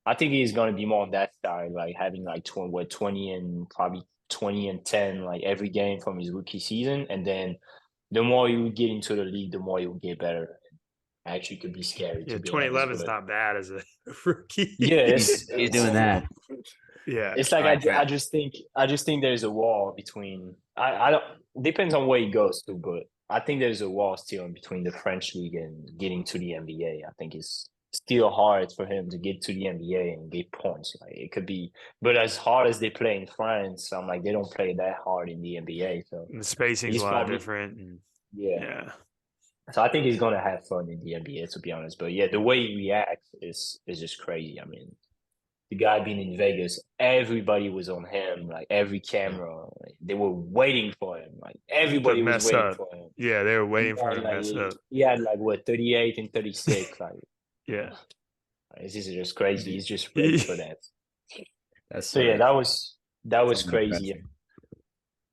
Speaker 2: I think he's going to be more on that side, like having like 20 and probably 20 and 10 like every game from his rookie season, and then the more you get into the league, the more you will get better. Actually, could be scary
Speaker 3: Yeah,
Speaker 2: to be honest.
Speaker 3: 2011 is not bad as a rookie.
Speaker 2: Yeah,
Speaker 4: He's doing that.
Speaker 3: Yeah,
Speaker 2: it's like
Speaker 4: Right,
Speaker 2: I just think there's a wall between I don't depends on where he goes to, but I think there's a wall still in between the French league and getting to the NBA. I think it's still hard for him to get to the NBA and get points. Like it could be, but as hard as they play in France, I'm like they don't play that hard in the NBA. So
Speaker 3: and the spacing's
Speaker 2: he's
Speaker 3: a lot
Speaker 2: probably
Speaker 3: different. And
Speaker 2: yeah. So I think he's gonna have fun in the NBA, to be honest. But yeah, the way he reacts is just crazy. I mean, the guy being in Vegas, everybody was on him, like every camera, like, they were waiting for him, like
Speaker 3: to
Speaker 2: everybody was
Speaker 3: mess
Speaker 2: waiting
Speaker 3: up.
Speaker 2: for him.
Speaker 3: Yeah, they were
Speaker 2: He
Speaker 3: waiting for
Speaker 2: had
Speaker 3: him to
Speaker 2: like
Speaker 3: mess up.
Speaker 2: he had like what 38 and 36, like
Speaker 3: Yeah.
Speaker 2: this is just crazy. He's just ready for that.
Speaker 4: That's
Speaker 2: So yeah, that was
Speaker 4: so
Speaker 2: crazy.
Speaker 4: impressive.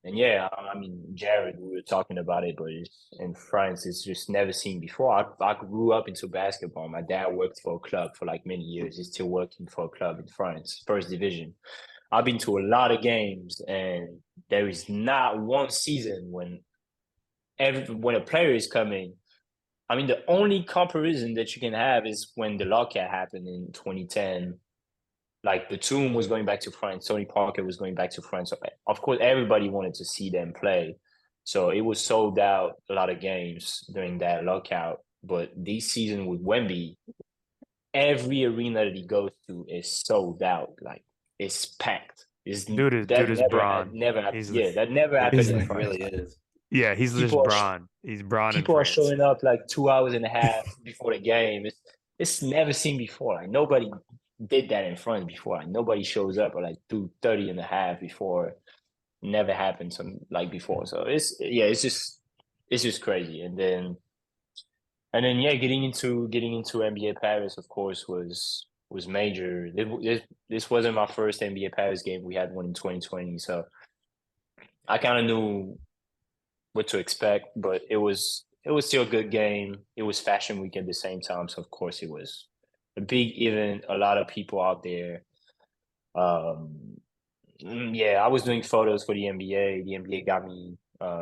Speaker 2: And yeah, I mean, Jared, we were talking about it, but in France, it's just never seen before. I grew up into basketball. My dad worked for a club for like many years. He's still working for a club in France, first division. I've been to a lot of games, and there is not one season when a player is coming. I mean, the only comparison that you can have is when the lockout happened in 2010. Like Batum was going back to France, Tony Parker was going back to France. So, of course, everybody wanted to see them play. So it was sold out a lot of games during that lockout. But this season with Wemby, every arena that he goes to is sold out. Like it's packed.
Speaker 3: Dude is Braun.
Speaker 2: Never happened.
Speaker 3: He's
Speaker 2: Yeah, that never happened in
Speaker 4: It
Speaker 2: France.
Speaker 4: really is.
Speaker 3: Yeah, he's just
Speaker 2: People are
Speaker 3: Braun. He's Braun in
Speaker 2: people are
Speaker 3: France.
Speaker 2: showing up like 2 hours and a half before the game. It's never seen before. Like nobody did that in France before. Like nobody shows up at like 2:30 and a half before. Never happened some like before. So it's just crazy. And then yeah, getting into NBA Paris, of course, was major. This wasn't my first NBA Paris game. We had one in 2020, so I kind of knew what to expect, but it was still a good game. It was Fashion Week at the same time, so of course it was a big event. A lot of people out there. Yeah, I was doing photos for the NBA. The NBA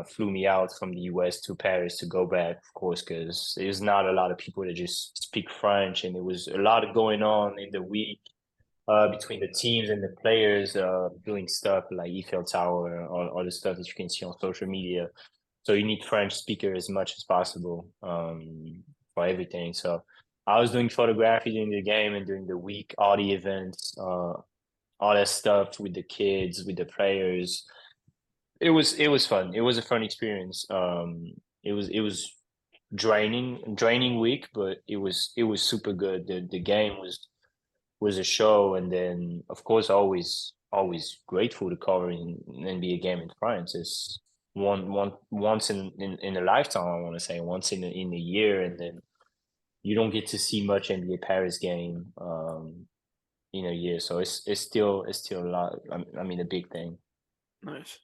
Speaker 2: flew me out from the US to Paris to go back, of course, because there's not a lot of people that just speak French, and there was a lot going on in the week between the teams and the players doing stuff like Eiffel Tower or all the stuff that you can see on social media. So you need French speaker as much as possible for everything. So I was doing photography during the game and during the week, all the events, all that stuff with the kids, with the players. It was fun. It was a fun experience. It was draining week, but it was super good. The game was a show, and then of course always grateful to cover an NBA game in France. It's once in a lifetime. I want to say once in a year, and then you don't get to see much NBA Paris game in a year. So it's still a lot. I mean, a big thing.
Speaker 3: Nice.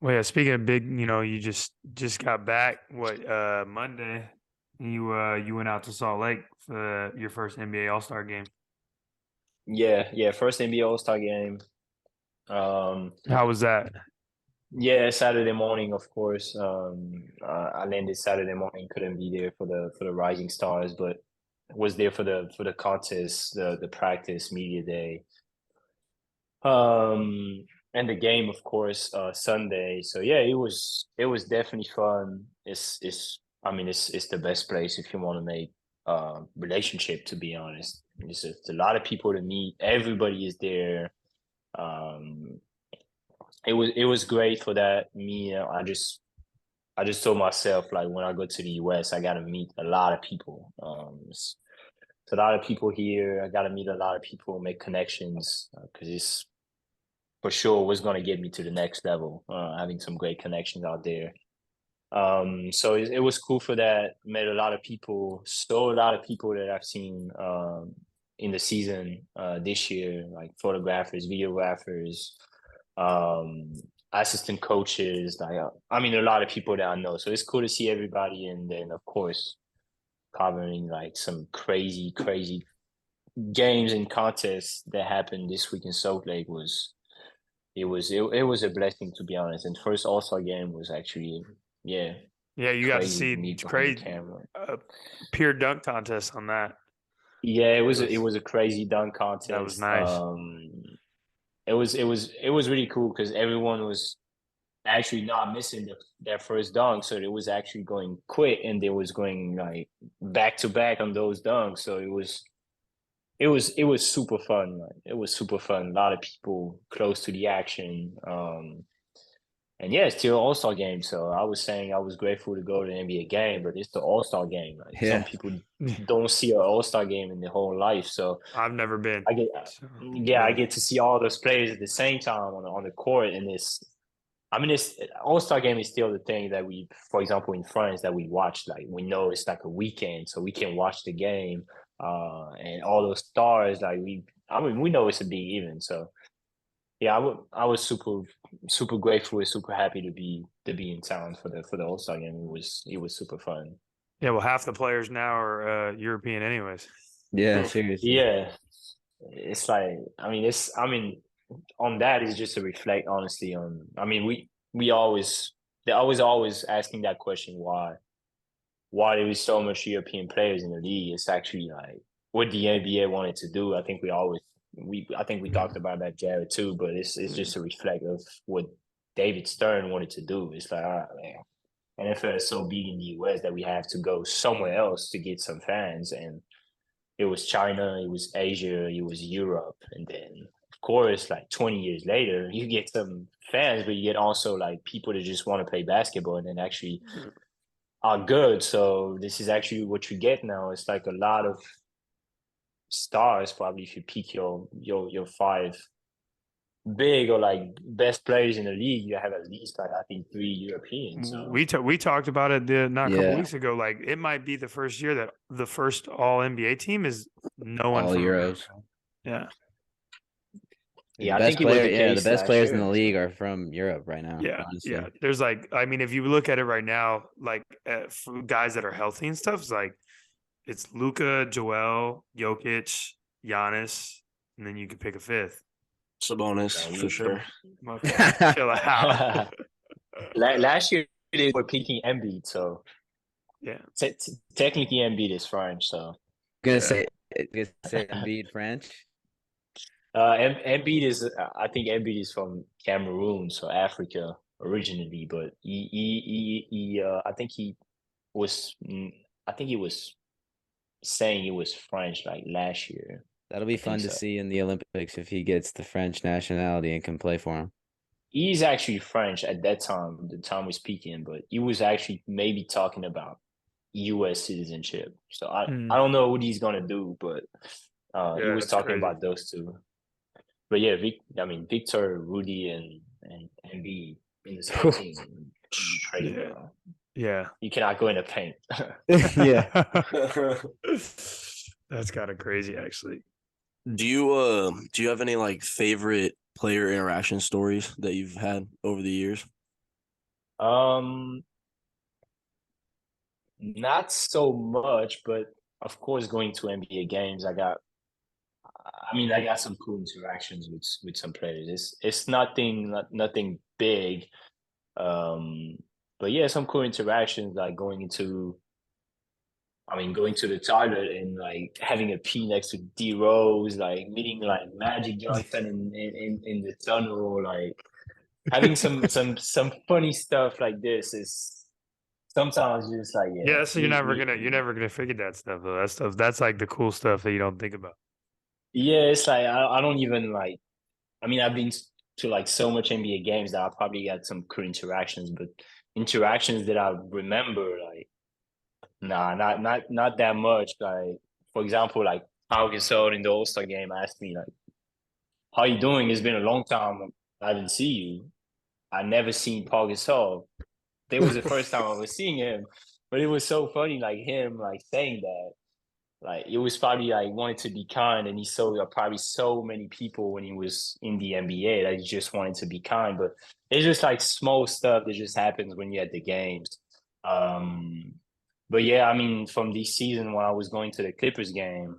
Speaker 3: Well, yeah, speaking of big, you just got back, Monday? You went out to Salt Lake for your first NBA All-Star game.
Speaker 2: Yeah, first NBA All-Star game.
Speaker 3: How was that?
Speaker 2: Yeah, Saturday morning, of course. I landed Saturday morning, couldn't be there for the Rising Stars, but was there for the contest, the practice, media day. And the game, of course, Sunday. So yeah, it was definitely fun. I mean, it's the best place if you want to make relationship, to be honest. It's a lot of people to meet. Everybody is there. It was great for that. Me, I just told myself, like, when I go to the US, I gotta meet a lot of people. It's a lot of people here. I gotta meet a lot of people, make connections, because it's for sure what's gonna get me to the next level. Having some great connections out there. So it was cool for that. Met a lot of people. Saw a lot of people that I've seen in the season this year, like photographers, videographers, assistant coaches. Like, I mean, a lot of people that I know. So it's cool to see everybody, and then of course covering like some crazy games and contests that happened this week in Salt Lake was a blessing, to be honest. And first All-Star game was actually
Speaker 3: Yeah, you got to see
Speaker 2: meet behind the
Speaker 3: crazy
Speaker 2: camera.
Speaker 3: pure dunk contest on that.
Speaker 2: Yeah, it was a crazy dunk contest.
Speaker 3: That was nice.
Speaker 2: It was really cool because everyone was actually not missing their first dunk, so it was actually going quick, and they was going like back to back on those dunks. So it was super fun. Like, it was super fun. A lot of people close to the action. And yeah, it's still All-Star game. So I was saying I was grateful to go to the NBA game, but it's the All-Star game. Like, some people don't see an All-Star game in their whole life. So
Speaker 3: I've never been.
Speaker 2: I get to see all those players at the same time on the court, and it's All-Star game is still the thing that we, for example, in France, that we watch. Like, we know it's like a weekend, so we can watch the game, and all those stars. Like, we know it's a big event. So yeah, I was super grateful and super happy to be in town for the All-Star game. It was super fun.
Speaker 3: Yeah, well, half the players now are European, anyways.
Speaker 4: Yeah, seriously.
Speaker 2: Yeah, it's like, on that is just to reflect honestly on. I mean, they're always asking that question, why there is so much European players in the league. It's actually like what the NBA wanted to do. I think we talked about that, Jared, too, but it's just a reflect of what David Stern wanted to do. It's like, all right, man, NFL is so big in the US that we have to go somewhere else to get some fans. And it was China, it was Asia, it was Europe. And then, of course, like 20 years later, you get some fans, but you get also like people that just want to play basketball and then actually are good. So this is actually what you get now. It's like a lot of stars. Probably if you pick your five big or like best players in the league, you have at least like, I think, 3 Europeans. So.
Speaker 3: We talked about it not a couple weeks ago. Like, it might be the first year that the first All NBA team is no one
Speaker 4: all
Speaker 3: from
Speaker 4: Euros.
Speaker 3: America. Yeah.
Speaker 2: Yeah, I think it was the
Speaker 4: the
Speaker 2: case
Speaker 4: best
Speaker 2: last
Speaker 4: players in
Speaker 2: year.
Speaker 4: the league are from Europe right now.
Speaker 3: Yeah,
Speaker 4: honestly.
Speaker 3: yeah. There's like, I mean, if you look at it right now, like for guys that are healthy and stuff, it's Luka, Joel, Jokic, Giannis, and then you can pick a fifth.
Speaker 1: Sabonis
Speaker 2: Man,
Speaker 1: for sure.
Speaker 3: Motherfucker, chill out.
Speaker 2: Last year they were picking Embiid, so
Speaker 3: Yeah,
Speaker 2: technically Embiid is French. So
Speaker 4: gonna
Speaker 3: yeah.
Speaker 4: say Embiid French.
Speaker 2: Embiid is, I think Embiid is from Cameroon, so Africa originally, but I think was, I think he was saying he was French like last year.
Speaker 4: That'll be
Speaker 2: I think
Speaker 4: fun to
Speaker 2: so.
Speaker 4: see in the Olympics if he gets the French nationality and can play for him.
Speaker 2: He's actually French at that time, the time we're speaking, but he was actually maybe talking about U.S. citizenship. So I don't know what he's gonna do, but he
Speaker 3: Yeah,
Speaker 2: was
Speaker 3: that's
Speaker 2: talking
Speaker 3: crazy.
Speaker 2: about those two. But yeah, Victor, Rudy, and Embiid in the same team would be crazy,
Speaker 3: Yeah.
Speaker 2: bro.
Speaker 3: Yeah.
Speaker 2: You cannot go in the paint.
Speaker 4: Yeah.
Speaker 3: That's kind of crazy, actually.
Speaker 1: Do you have any like favorite player interaction stories that you've had over the years?
Speaker 2: Not so much, but of course, going to NBA games, I got some cool interactions with some players. It's nothing big, but yeah, some cool interactions like going to the toilet and like having a pee next to D Rose, like meeting like Magic Johnson in the tunnel, like having some funny stuff like this is sometimes just like, yeah.
Speaker 3: Yeah, so you're never gonna forget that stuff though. That's like the cool stuff that you don't think about.
Speaker 2: Yeah, it's like I don't even like. I mean, I've been to like so much NBA games that I probably got some cool interactions, but interactions that I remember, like, nah, not that much. Like, for example, like Pau Gasol in the All-Star game asked me like, "How you doing? It's been a long time. I didn't see you. I never seen Paul Gasol. That was the first time I was seeing him, but it was so funny, like him like saying that. Like it was probably like wanted to be kind, and he saw probably so many people when he was in the NBA that he just wanted to be kind. But it's just like small stuff that just happens when you're at the games. Um, but yeah, I mean, from this season when I was going to the Clippers game,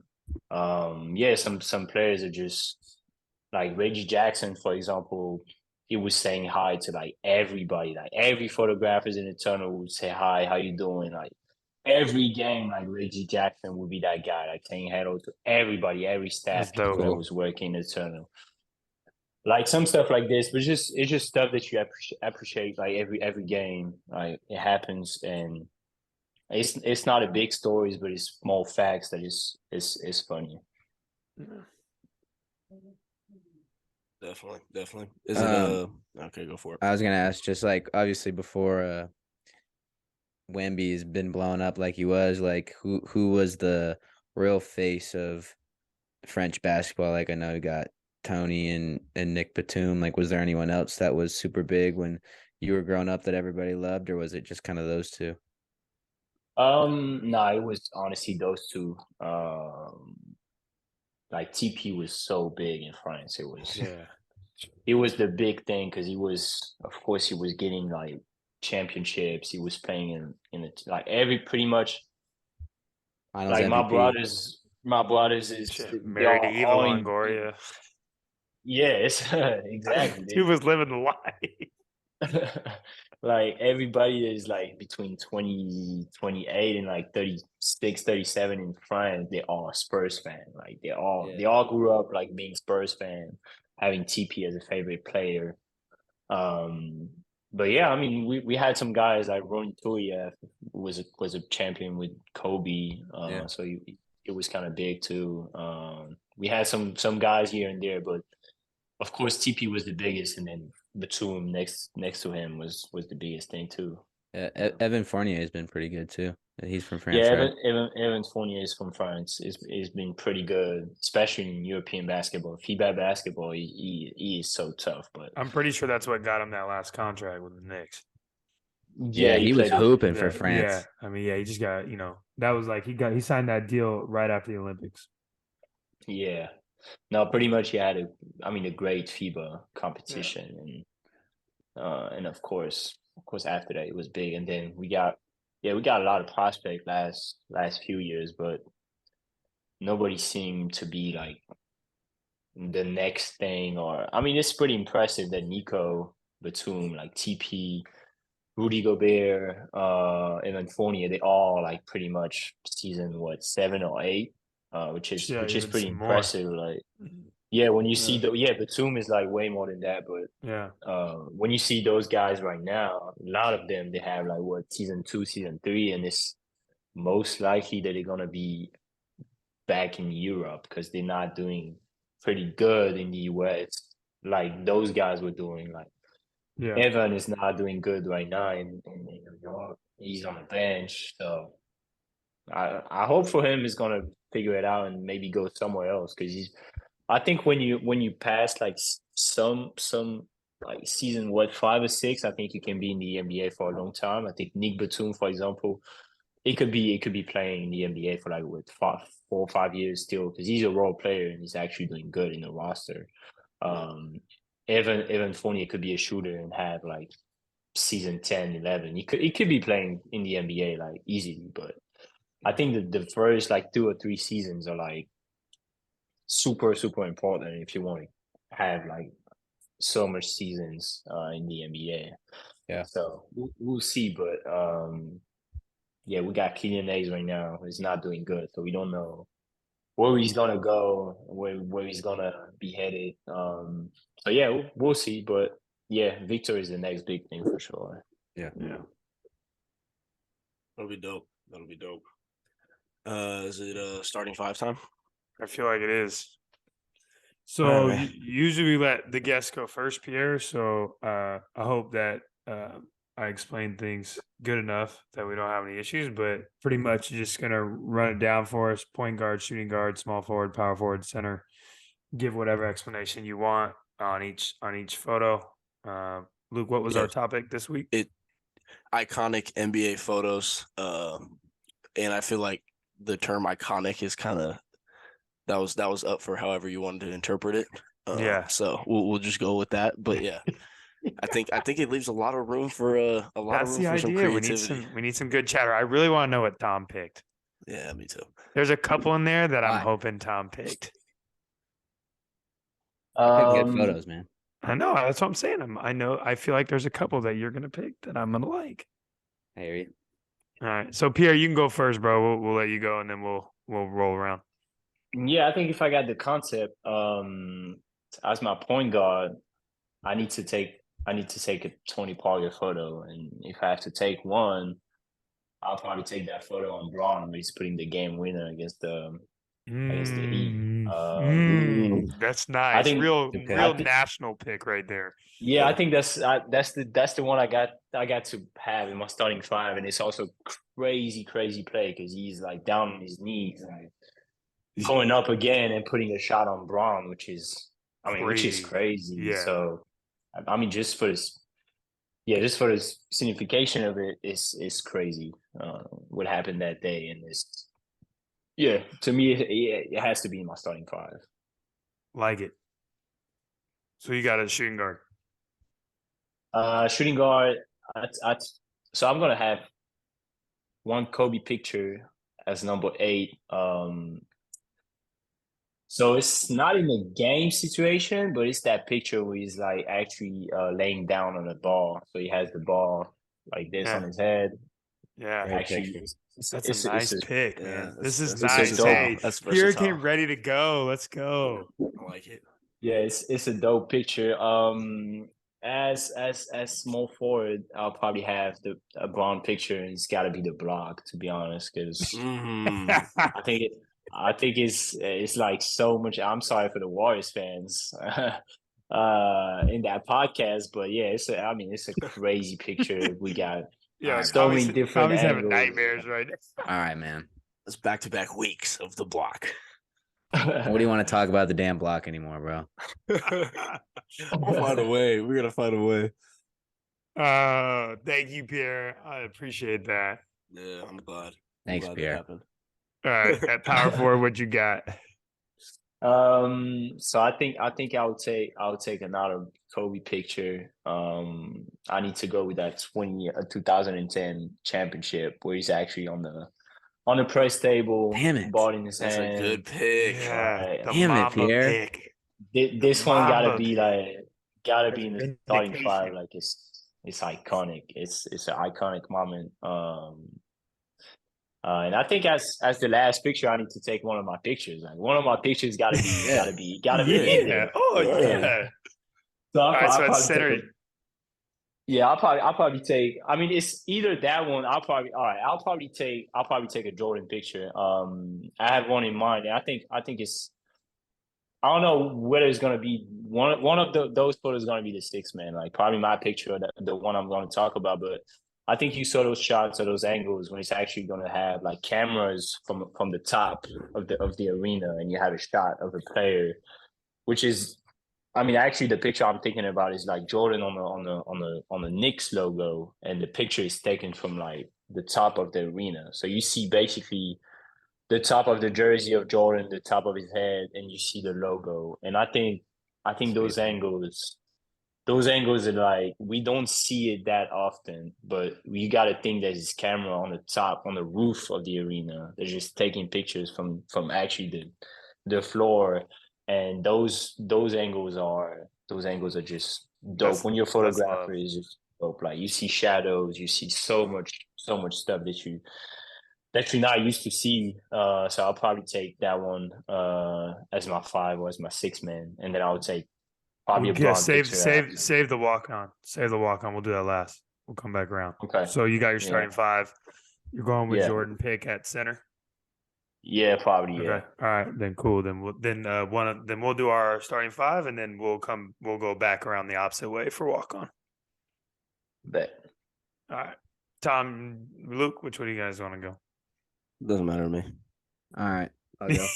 Speaker 2: yeah, some players are just like Reggie Jackson, for example. He was saying hi to like everybody, like every photographers in the tunnel would say hi, how you doing, like every game, like Reggie Jackson would be that guy, like saying hello to everybody, every staff
Speaker 3: That's dope.
Speaker 2: people that was working in the tunnel. Like some stuff like this, but it's just stuff that you appreciate like every game. Like it happens, and it's not a big stories, but it's small facts that is funny.
Speaker 1: Definitely. Is it okay? Go for it.
Speaker 4: I was gonna ask, just like obviously before Wemby's been blown up like he was, like who was the real face of French basketball? Like I know you got Tony and Nick Batum. Like, was there anyone else that was super big when you were growing up that everybody loved, or was it just kind of those two?
Speaker 2: No, it was honestly those two. Like TP was so big in France. It was the big thing because of course, he was getting like championships. He was playing in the, like every pretty much
Speaker 4: Finals
Speaker 2: like
Speaker 4: MVP.
Speaker 2: my brothers is
Speaker 3: Married to Eva
Speaker 2: all
Speaker 3: Longoria.
Speaker 2: Yes, exactly.
Speaker 3: He was living the life.
Speaker 2: Like everybody is like between 20, 28 and like 36, 37 in France. They all Spurs fan. Like they all grew up like being Spurs fan, having TP as a favorite player. But yeah, I mean, we had some guys like Ronny Turiaf was a champion with Kobe. So it was kind of big too. We had some guys here and there, but of course TP was the biggest, and then Batum next to him was the biggest thing too.
Speaker 4: Evan Fournier has been pretty good too. He's from
Speaker 2: Yeah,
Speaker 4: France, right?
Speaker 2: Evan Fournier is from France. It's been pretty good, especially in European basketball. FIBA basketball, he is so tough. But
Speaker 3: I'm pretty sure that's what got him that last contract with the Knicks.
Speaker 4: Yeah, he was hooping for France.
Speaker 3: Yeah, I mean, yeah, he just got, that was like he signed that deal right after the Olympics.
Speaker 2: Yeah. no, pretty much he had a great FIBA competition, and of course after that it was big, and then we got a lot of prospect last few years, but nobody seemed to be like the next thing. Or I mean, it's pretty impressive that Nico Batum, like TP, Rudy Gobert, Evan Fournier, they all like pretty much season 7 or 8, which is
Speaker 3: Yeah, even
Speaker 2: pretty
Speaker 3: some more.
Speaker 2: impressive. Like, yeah, when you see Batum is like way more than that, but
Speaker 3: Yeah.
Speaker 2: when you see those guys right now, a lot of them they have like season 2, season 3, and it's most likely that they're gonna be back in Europe because they're not doing pretty good in the US like those guys were doing. Like
Speaker 3: Yeah.
Speaker 2: Evan is not doing good right now in New York. He's on the bench, so I hope for him he's gonna figure it out and maybe go somewhere else because he's. I think when you pass like some like season 5 or 6, I think you can be in the NBA for a long time. I think Nick Batum, for example, it could be playing in the NBA for like 4 or 5 years still because he's a role player and he's actually doing good in the roster. Um, Evan Fournier could be a shooter and have like season 10, 11. He could be playing in the NBA like easily, but I think that the first like 2 or 3 seasons are like super important if you want to have like so much seasons in the NBA.
Speaker 4: Yeah.
Speaker 2: So we'll see, but yeah, we got Killian Hayes right now. He's not doing good, so we don't know where he's gonna go, where he's gonna be headed. So yeah, we'll see. But yeah, Victor is the next big thing for sure.
Speaker 3: Yeah.
Speaker 1: That'll be dope. Is it starting 5 time?
Speaker 3: I feel like it is. So
Speaker 1: All right, man.
Speaker 3: usually we let the guests go first, Pierre. So I hope that I explained things good enough that we don't have any issues. But pretty much you're just gonna run it down for us: point guard, shooting guard, small forward, power forward, center. Give whatever explanation you want on each photo. Luke, what was our topic this week?
Speaker 1: Iconic NBA photos. And I feel like the term iconic is kind of that was up for however you wanted to interpret it.
Speaker 3: Yeah.
Speaker 1: So we'll just go with that. But yeah, I think it leaves a lot of room for
Speaker 3: That's the
Speaker 1: some
Speaker 3: idea.
Speaker 1: creativity.
Speaker 3: We need some good chatter. I really want to know what Tom picked.
Speaker 1: Yeah, me too.
Speaker 3: There's a couple in there that I'm
Speaker 4: Why?
Speaker 3: hoping Tom picked.
Speaker 4: I pick good photos, man.
Speaker 3: I know. That's what I'm saying. I feel like there's a couple that you're gonna pick that I'm gonna like.
Speaker 4: I hear you.
Speaker 3: All right. So Pierre, you can go first, bro. We'll let you go, and then we'll roll around.
Speaker 2: Yeah, I think if I got the concept, as my point guard, I need to take a Tony Parker photo, and if I have to take one, I'll probably take that photo on Braun when he's putting the game winner against the Heat.
Speaker 3: That's
Speaker 2: I
Speaker 3: nice.
Speaker 2: think
Speaker 3: Real
Speaker 4: Okay.
Speaker 3: national pick right there.
Speaker 2: yeah, I think that's the one I got to have in my starting 5, and it's also crazy play because he's like down on his knees, like going up again and putting a shot on Braun, which is crazy.
Speaker 3: Yeah.
Speaker 2: So I mean, just for this signification of it is crazy. What happened that day, and it's to me it has to be in my starting 5.
Speaker 3: Like it. So you got a shooting guard.
Speaker 2: Shooting guard. So I'm gonna have one Kobe picture as number 8. So it's not in a game situation, but it's that picture where he's like actually laying down on the ball. So he has the ball like this on his head.
Speaker 3: Yeah.
Speaker 4: Great
Speaker 2: Actually,
Speaker 4: picture.
Speaker 3: That's a nice pick,
Speaker 1: yeah,
Speaker 3: man.
Speaker 1: that's-
Speaker 3: This is
Speaker 1: that's
Speaker 3: nice.
Speaker 2: versatile.
Speaker 3: Hey,
Speaker 1: That's
Speaker 3: Pierre
Speaker 1: versatile.
Speaker 3: came ready to go. Let's go.
Speaker 1: I like it.
Speaker 2: Yeah, it's a dope picture. As small forward, I'll probably have a Braun picture, and it's got to be the block, to be honest, because I think it's like so much. I'm sorry for the Warriors fans in that podcast, but yeah, it's a crazy picture. We got
Speaker 3: Yeah,
Speaker 2: so many different
Speaker 3: Tommy's having
Speaker 2: angles.
Speaker 3: nightmares right now.
Speaker 4: All right, man.
Speaker 1: It's back-to-back weeks of the block.
Speaker 4: What do you want to talk about the damn block anymore, bro?
Speaker 1: We'll find a way. We're gonna find a way.
Speaker 3: Thank you, Pierre. I appreciate that.
Speaker 1: Yeah, I'm glad.
Speaker 4: Thanks,
Speaker 1: I'm glad
Speaker 4: Pierre.
Speaker 1: that happened.
Speaker 3: All right, at power forward, what you got?
Speaker 2: So I think I would take another Kobe picture. I need to go with that 2010 championship where he's actually on the press table,
Speaker 4: Damn it.
Speaker 2: ball in his
Speaker 1: That's a good
Speaker 2: hand.
Speaker 1: pick.
Speaker 3: Yeah,
Speaker 2: Right.
Speaker 3: the
Speaker 4: Damn it,
Speaker 3: Mamba
Speaker 4: Pierre.
Speaker 3: pick.
Speaker 2: This one gotta
Speaker 3: Mamba
Speaker 2: be
Speaker 3: pick.
Speaker 2: in the starting five.
Speaker 3: Vindication.
Speaker 2: Like it's iconic. It's an iconic moment. And I think as the last picture, I need to take one of my pictures. Like one of my pictures gotta be
Speaker 1: Yeah.
Speaker 2: gotta be in
Speaker 3: Yeah.
Speaker 2: there.
Speaker 3: Oh yeah.
Speaker 2: So
Speaker 3: All right, so
Speaker 2: I'll
Speaker 3: it's
Speaker 2: probably take
Speaker 3: center.
Speaker 2: yeah, I'll probably take. I mean, it's either that one. I'll probably take a Jordan picture. I have one in mind, and I think it's. I don't know whether it's gonna be one of those photos is gonna be the six man. Like probably my picture, or the one I'm gonna talk about. But I think you saw those shots or those angles when it's actually gonna have like cameras from the top of the arena, and you have a shot of a player, which is I mean, actually, the picture I'm thinking about is like Jordan on the Knicks logo, and the picture is taken from like the top of the arena. So you see basically the top of the jersey of Jordan, the top of his head, and you see the logo. And I think those angles are like we don't see it that often, but we got to think there's this camera on the top, on the roof of the arena. They're just taking pictures from actually the floor, and those angles are just dope. When your
Speaker 3: That's
Speaker 2: photographer
Speaker 3: love.
Speaker 2: is just dope, like you see shadows, you see so much stuff that you're not used to see. So I'll probably take that one as my five or as my six man, and then I would take probably a
Speaker 3: Yeah,
Speaker 2: blonde picture after.
Speaker 3: save the walk on. Save the walk on. We'll do that last. We'll come back around.
Speaker 2: Okay.
Speaker 3: So you got your
Speaker 2: Yeah.
Speaker 3: starting five. You're going with
Speaker 2: Yeah.
Speaker 3: Jordan pick at center.
Speaker 2: Yeah, probably. Yeah.
Speaker 3: Okay. All right. Then cool. Then we'll do our starting five, and then we'll go back around the opposite way for walk on.
Speaker 2: Bet.
Speaker 3: All right. Tom, Luke, which way do you guys want to go?
Speaker 1: Doesn't matter to me.
Speaker 4: All right, I'll go.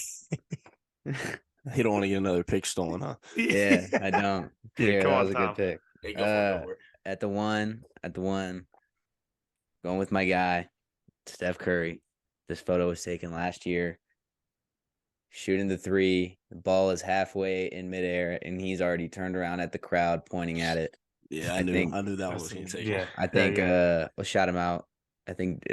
Speaker 1: You don't want to get another pick stolen, huh?
Speaker 4: Yeah, I don't.
Speaker 3: Yeah,
Speaker 4: Pierre,
Speaker 3: come
Speaker 4: that
Speaker 3: on,
Speaker 4: was a
Speaker 3: Tom.
Speaker 4: good pick.
Speaker 1: Hey, go for it, go for it.
Speaker 4: At the one, going with my guy, Steph Curry. This photo was taken last year. Shooting the three, the ball is halfway in midair, and he's already turned around at the crowd, pointing at it.
Speaker 1: Yeah,
Speaker 4: I
Speaker 1: I knew
Speaker 4: think-
Speaker 1: that one was going to take.
Speaker 3: Yeah.
Speaker 4: I think
Speaker 3: yeah.
Speaker 4: we'll shout him out. I think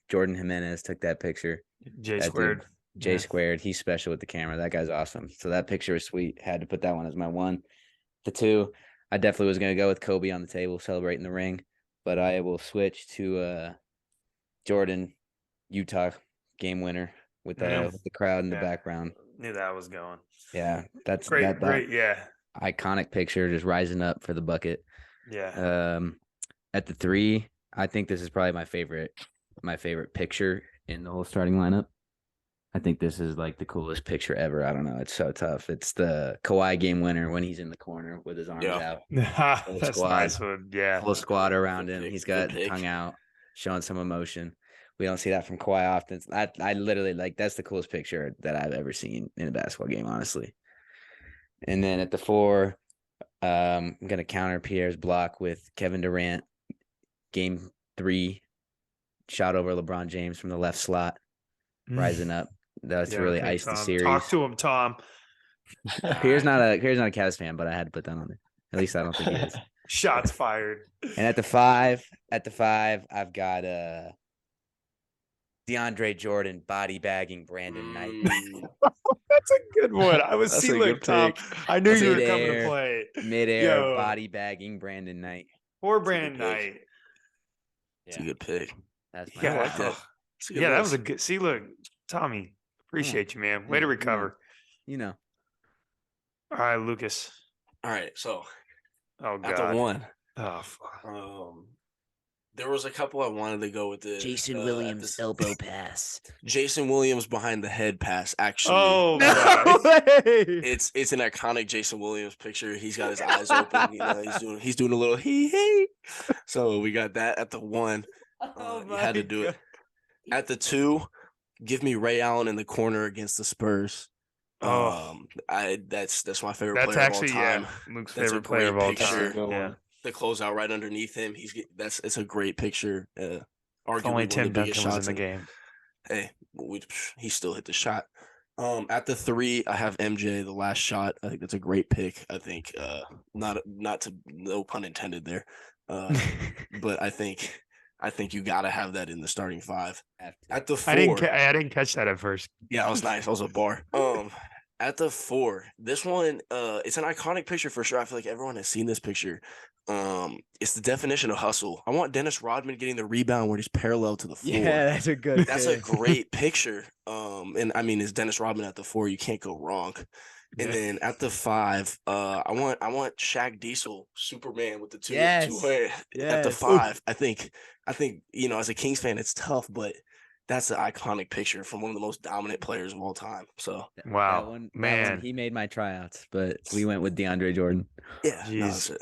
Speaker 4: Jordan Jimenez took that picture.
Speaker 3: J
Speaker 4: That dude,
Speaker 3: squared.
Speaker 4: J
Speaker 3: Yeah.
Speaker 4: squared. He's special with the camera. That guy's awesome. So that picture is sweet. Had to put that one as my one. The two, I definitely was going to go with Kobe on the table celebrating the ring, but I will switch to Jordan, Utah game winner with the crowd in the
Speaker 3: Yeah.
Speaker 4: background.
Speaker 3: Knew that was going.
Speaker 4: Yeah, that's
Speaker 3: Great,
Speaker 4: that
Speaker 3: great. Yeah.
Speaker 4: iconic picture just rising up for the bucket.
Speaker 3: Yeah.
Speaker 4: At the three, I think this is probably my favorite picture in the whole starting lineup. I think this is like the coolest picture ever. I don't know. It's so tough. It's the Kawhi game winner when he's in the corner with his arms out.
Speaker 3: That's
Speaker 4: squad.
Speaker 3: nice one. Yeah.
Speaker 4: Full squad around
Speaker 1: Good
Speaker 4: him.
Speaker 1: pick,
Speaker 4: He's
Speaker 1: good
Speaker 4: got
Speaker 1: pick.
Speaker 4: tongue out, showing some emotion. We don't see that from Kawhi often. I literally like that's the coolest picture that I've ever seen in a basketball game, honestly. And then at the four, I'm gonna counter Pierre's block with Kevin Durant, game 3, shot over LeBron James from the left slot, rising up. That's
Speaker 3: Yeah,
Speaker 4: really
Speaker 3: okay,
Speaker 4: iced the
Speaker 3: Tom.
Speaker 4: series.
Speaker 3: Talk to him, Tom.
Speaker 4: Pierre's not a Cavs fan, but I had to put that on there. At least I don't think he is.
Speaker 3: Shots fired.
Speaker 4: And at the five, I've got DeAndre Jordan body bagging Brandon Knight.
Speaker 3: That's a good one. I was
Speaker 1: That's
Speaker 3: see,
Speaker 1: a
Speaker 3: look,
Speaker 1: good
Speaker 3: Tom.
Speaker 1: pick.
Speaker 3: I knew you were
Speaker 4: Midair.
Speaker 3: coming to play.
Speaker 4: Midair
Speaker 3: Yo.
Speaker 4: body bagging Brandon Knight.
Speaker 3: Poor
Speaker 1: a good
Speaker 3: Brandon
Speaker 1: pick.
Speaker 3: Knight.
Speaker 1: It's a good pick.
Speaker 4: That's my
Speaker 3: Yeah,
Speaker 1: I like
Speaker 4: five.
Speaker 1: that. It's a good
Speaker 3: Yeah, that
Speaker 1: list.
Speaker 3: was a good. See, look, Tommy, appreciate you, man. Way to
Speaker 4: Yeah,
Speaker 3: recover.
Speaker 4: You know.
Speaker 3: All right, Lucas.
Speaker 1: All right, so
Speaker 3: Oh
Speaker 1: at
Speaker 3: God.
Speaker 1: the one,
Speaker 3: Oh fuck.
Speaker 1: there was a couple I wanted to go with the
Speaker 4: Jason
Speaker 1: at
Speaker 4: Williams
Speaker 1: this-
Speaker 4: elbow pass.
Speaker 1: Jason Williams behind the head pass. Actually,
Speaker 3: Oh
Speaker 4: No
Speaker 3: God.
Speaker 4: way.
Speaker 1: it's an iconic Jason Williams picture. He's got his eyes open. You know, he's doing a little hee. So we got that at the one. You had to do it. At the two, give me Ray Allen in the corner against the Spurs.
Speaker 3: Oh.
Speaker 1: That's my favorite
Speaker 3: That's
Speaker 1: player
Speaker 3: actually
Speaker 1: of all time.
Speaker 3: Luke's
Speaker 1: That's a
Speaker 3: favorite player of
Speaker 1: great
Speaker 3: all
Speaker 1: picture.
Speaker 3: time. Yeah.
Speaker 1: The closeout right underneath him. It's a great picture.
Speaker 3: If
Speaker 1: Arguably
Speaker 3: only
Speaker 1: one of
Speaker 3: Tim
Speaker 1: the biggest
Speaker 3: Duncan was in
Speaker 1: shots
Speaker 3: the game.
Speaker 1: Hey, he still hit the shot. At the 3, I have MJ, the last shot. I think that's a great pick. I think not to no pun intended there. But I think you gotta have that in the starting 5. At the 4,
Speaker 3: I didn't catch that at first.
Speaker 1: yeah, it was nice. I was a bar. At the 4, this one, it's an iconic picture for sure. I feel like everyone has seen this picture. It's the definition of hustle. I want Dennis Rodman getting the rebound where he's parallel to the floor.
Speaker 4: Yeah, that's a good.
Speaker 1: That's a great picture. And I mean, it's Dennis Rodman at the 4. You can't go wrong. And then at the 5, I want Shaq Diesel, Superman with the two.
Speaker 4: Yes.
Speaker 1: At the 5, I think as a Kings fan, it's tough, but that's an iconic picture from one of the most dominant players of all time. So
Speaker 3: wow,
Speaker 4: that one,
Speaker 3: man,
Speaker 4: he made my tryouts, but we went with DeAndre Jordan.
Speaker 1: yeah,
Speaker 3: jeez.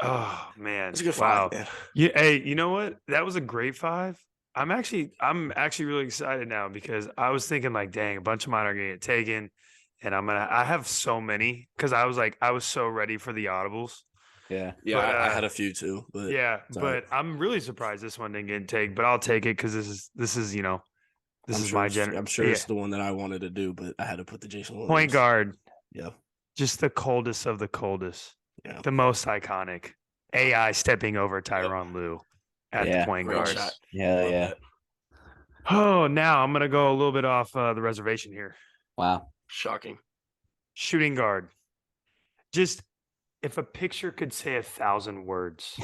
Speaker 3: Oh man,
Speaker 1: it's a good
Speaker 3: wow.
Speaker 1: 5. Man.
Speaker 3: Yeah, hey, you know what? That was a great 5. I'm actually really excited now because I was thinking like, dang, a bunch of mine are gonna get taken, and I have so many because I was so ready for the audibles.
Speaker 4: Yeah,
Speaker 1: But, I had a few too, but
Speaker 3: yeah, but I'm really surprised this one didn't get taken. But I'll take it because this is my general.
Speaker 1: I'm sure it's the one that I wanted to do, but I had to put the Jason Williams.
Speaker 3: Point guard.
Speaker 1: Yeah,
Speaker 3: just the coldest of the coldest.
Speaker 1: Yeah,
Speaker 3: the most iconic. AI stepping over Tyronn Lue at the point
Speaker 1: great
Speaker 3: guard.
Speaker 1: shot.
Speaker 4: Yeah.
Speaker 3: Oh, now I'm gonna go a little bit off the reservation here.
Speaker 4: Wow.
Speaker 1: Shocking.
Speaker 3: Shooting guard. Just if a picture could say 1,000 words,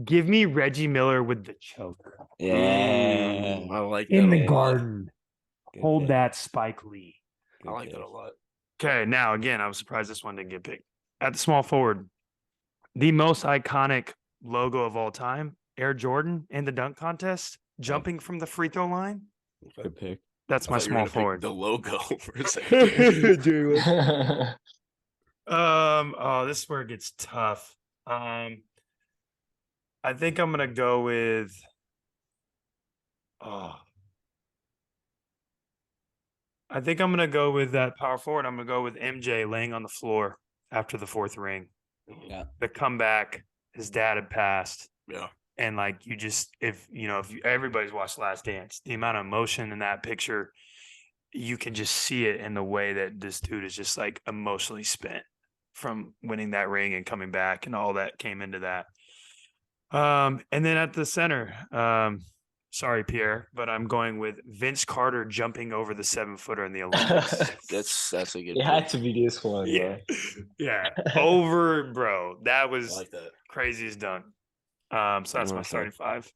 Speaker 3: give me Reggie Miller with the choke.
Speaker 4: Yeah.
Speaker 1: I like that
Speaker 3: In
Speaker 1: a
Speaker 3: the
Speaker 1: lot.
Speaker 3: garden.
Speaker 4: Good
Speaker 3: Hold
Speaker 4: pick.
Speaker 3: that Spike Lee.
Speaker 1: I like that a lot.
Speaker 3: Okay, now again, I was surprised this one didn't get picked. At the small forward, the most iconic logo of all time, Air Jordan in the dunk contest, jumping from the free throw line.
Speaker 4: Good pick.
Speaker 3: That's my small forward.
Speaker 1: The logo for a second.
Speaker 3: Oh, this is where it gets tough. I think I'm gonna go with I think I'm gonna go with that power forward. I'm gonna go with MJ laying on the floor after the 4th ring.
Speaker 4: Yeah.
Speaker 3: The comeback, his dad had passed.
Speaker 1: Yeah.
Speaker 3: And like if everybody's watched Last Dance, the amount of emotion in that picture, you can just see it in the way that this dude is just like emotionally spent from winning that ring and coming back and all that came into that. And then at the center, sorry, Pierre, but I'm going with Vince Carter jumping over the 7-footer in the Olympics.
Speaker 1: That's a good.
Speaker 2: It had to be this one,
Speaker 3: yeah,
Speaker 2: bro.
Speaker 3: yeah, over, bro. That was
Speaker 1: I like that.
Speaker 3: crazy as done. So that's my starting 5.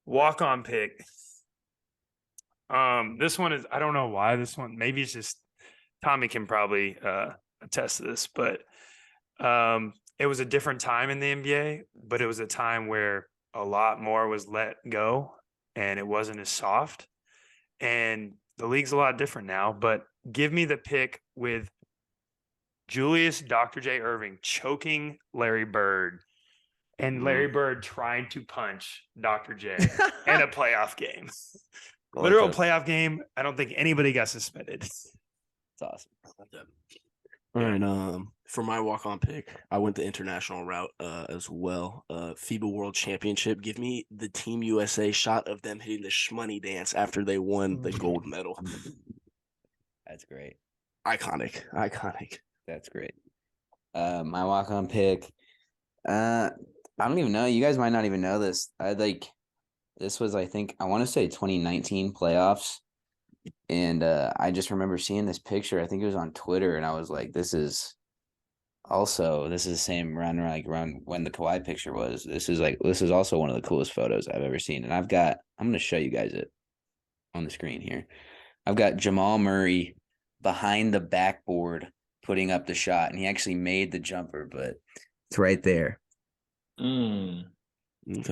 Speaker 3: Walk-on pick. This one is, I don't know why this one, maybe it's just Tommy can probably attest to this, but it was a different time in the NBA, but it was a time where a lot more was let go and it wasn't as soft. And the league's a lot different now, but give me the pick with Julius Dr. J. Irving choking Larry Bird and Larry Bird trying to punch Dr. J in a playoff game. Literal playoff game. I don't think anybody got suspended.
Speaker 4: It's awesome.
Speaker 1: All right. For my walk-on pick, I went the international route as well. FIBA World Championship. Give me the Team USA shot of them hitting the shmoney dance after they won the gold medal.
Speaker 4: That's great.
Speaker 1: Iconic.
Speaker 4: That's great. My walk-on pick. I don't even know. You guys might not even know this. This was, I think, I want to say 2019 playoffs. And I just remember seeing this picture. I think it was on Twitter, and I was like, this is the same around when the Kawhi picture was. This is also one of the coolest photos I've ever seen. And I'm going to show you guys it on the screen here. I've got Jamal Murray behind the backboard putting up the shot, and he actually made the jumper, but it's right there.
Speaker 1: Okay.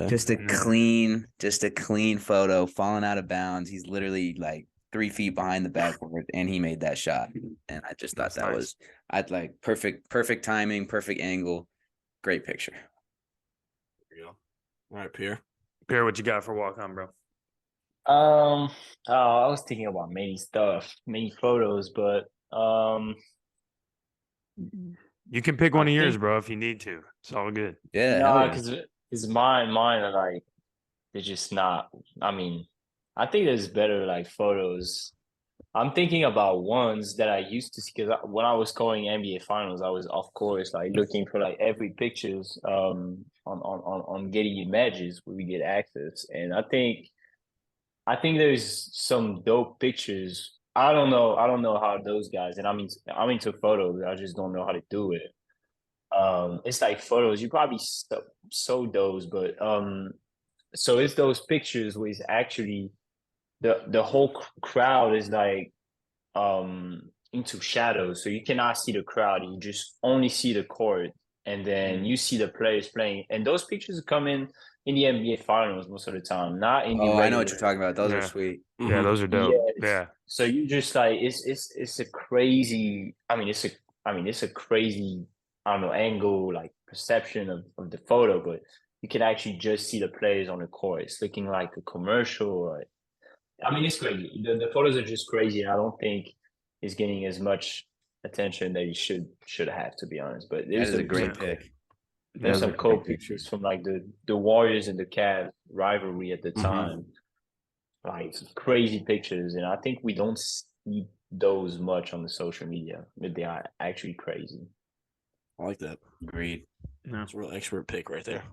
Speaker 4: Just a clean photo, falling out of bounds. He's literally like 3 feet behind the backboard, and he made that shot. And I just thought that was, I'd like perfect timing, perfect angle, great picture.
Speaker 1: There you go. All right, Pierre.
Speaker 3: Pierre, what you got for walk on, bro?
Speaker 2: I was thinking about many photos, but
Speaker 3: you can pick one of yours, bro, if you need to. It's all good.
Speaker 4: Yeah.
Speaker 2: no, because mine are like, they're just not. I mean, I think there's better like photos I'm thinking about ones that I used to see because when I was calling NBA Finals, I was of course like looking for like every pictures on Getty Images where we get access, and I think there's some dope pictures. I don't know how those guys, and I'm into photos. I just don't know how to do it. It's like photos. You probably so those, but so it's those pictures where it's actually the whole crowd is like into shadows, so you cannot see the crowd. You just only see the court, and then you see the players playing. And those pictures come in the NBA Finals most of the time, not in the
Speaker 4: Oh, I know what
Speaker 2: regular.
Speaker 4: you're talking about. Those are
Speaker 3: Yeah.
Speaker 4: sweet.
Speaker 3: Yeah, those are dope.
Speaker 2: Yes.
Speaker 3: Yeah.
Speaker 2: So you just like it's a crazy. It's a crazy, I don't know, angle, like perception of the photo, but you can actually just see the players on the court. It's looking like a commercial. Or, it's crazy. The photos are just crazy. And I don't think it's getting as much attention that it should have, to be honest. But
Speaker 4: That
Speaker 2: there's
Speaker 4: is a
Speaker 2: some
Speaker 4: great
Speaker 3: Yeah.
Speaker 4: pick.
Speaker 2: there's
Speaker 3: Yeah,
Speaker 2: some cool pictures from like the Warriors and the Cavs rivalry at the time. Like crazy pictures, and I think we don't see those much on the social media, but they are actually crazy.
Speaker 1: I like that.
Speaker 4: Agreed.
Speaker 3: Yeah.
Speaker 1: It's a real expert pick right there.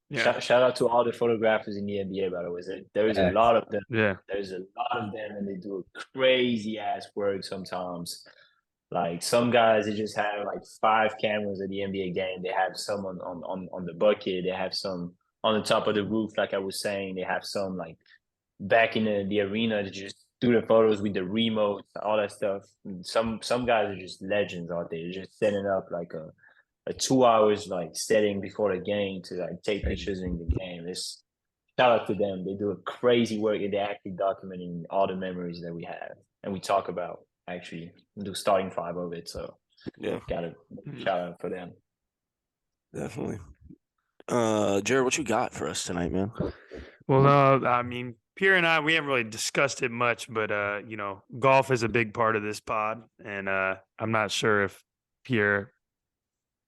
Speaker 3: Yeah.
Speaker 2: Shout out to all the photographers in the NBA, by the way. There is a
Speaker 4: Facts.
Speaker 2: lot of them.
Speaker 3: Yeah.
Speaker 2: There's a lot of them, and they do crazy ass work sometimes. Like some guys, they just have like 5 cameras at the NBA game. They have some on the bucket. They have some on the top of the roof, like I was saying. They have some like back in the arena to just do the photos with the remote, all that stuff. And some guys are just legends out there. They're just setting up like a 2 hours like setting before the game to like take pictures in the game. It's shout out to them. They do a crazy work and they're actually documenting all the memories that we have and we talk about actually do starting 5 of it. So
Speaker 1: Yeah,
Speaker 2: gotta shout out for them.
Speaker 1: definitely. Jared, what you got for us tonight, man?
Speaker 3: Well, Pierre and I, we haven't really discussed it much, but golf is a big part of this pod, and I'm not sure if Pierre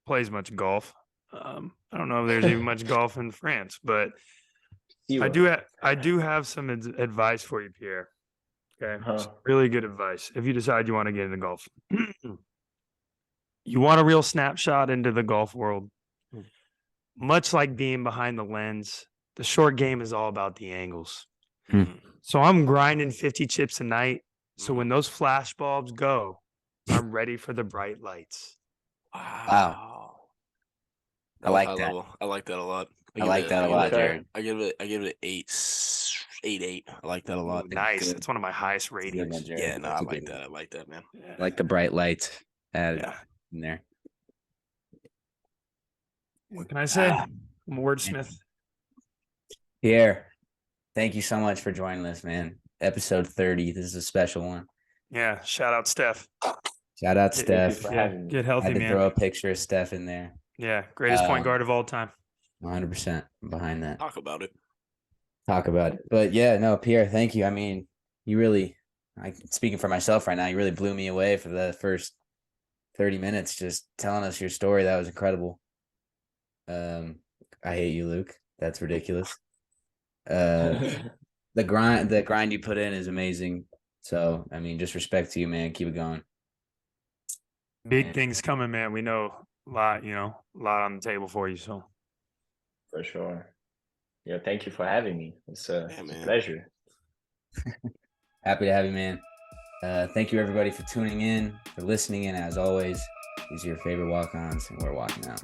Speaker 3: plays much golf. I don't know if there's even much golf in France, but I do have some advice for you, Pierre. Okay, some really good advice. If you decide you want to get into golf, you want a real snapshot into the golf world. Much like being behind the lens, the short game is all about the angles. So I'm grinding 50 chips a night. So when those flash bulbs go, I'm ready for the bright lights.
Speaker 4: Wow. I like that.
Speaker 1: I like that a lot.
Speaker 4: I like that a lot, Jared.
Speaker 1: I give it an 8. I like that a lot.
Speaker 3: Nice.
Speaker 4: Good.
Speaker 3: That's one of my highest
Speaker 4: Good
Speaker 3: ratings.
Speaker 4: one, Jared.
Speaker 1: Yeah, no, I
Speaker 4: That's a
Speaker 1: like
Speaker 4: good
Speaker 1: that.
Speaker 4: one.
Speaker 1: I like that, man.
Speaker 3: Yeah.
Speaker 4: I like the bright lights added
Speaker 3: Yeah.
Speaker 4: in there.
Speaker 3: What can I say? I'm a wordsmith.
Speaker 4: Pierre, thank you so much for joining us, man. Episode 30. This is a special one.
Speaker 3: Yeah. Shout out Steph.
Speaker 4: Shout out
Speaker 2: Thank you
Speaker 4: Steph.
Speaker 2: for
Speaker 3: Yeah.
Speaker 2: having me.
Speaker 3: Get
Speaker 4: I
Speaker 3: healthy,
Speaker 4: had to
Speaker 3: man.
Speaker 4: throw a picture of Steph in there.
Speaker 3: Yeah. Greatest point
Speaker 4: Um,
Speaker 3: guard of all time.
Speaker 4: 100% behind that.
Speaker 1: Talk about it.
Speaker 4: Talk about it. But yeah, no, Pierre, thank you. I mean, you really, speaking for myself right now, you really blew me away for the first 30 minutes just telling us your story. That was incredible. I hate you, Luke. That's ridiculous. The grind you put in is amazing. So, I mean, just respect to you, man. Keep it going.
Speaker 3: Big things coming, man. We know a lot on the table for you. So
Speaker 2: For sure. Yeah, thank you for having me. It's a
Speaker 1: man.
Speaker 2: pleasure.
Speaker 4: Happy to have you, man. Thank you, everybody, for tuning in, for listening in. As always, these are your favorite walk-ons, and we're walking out.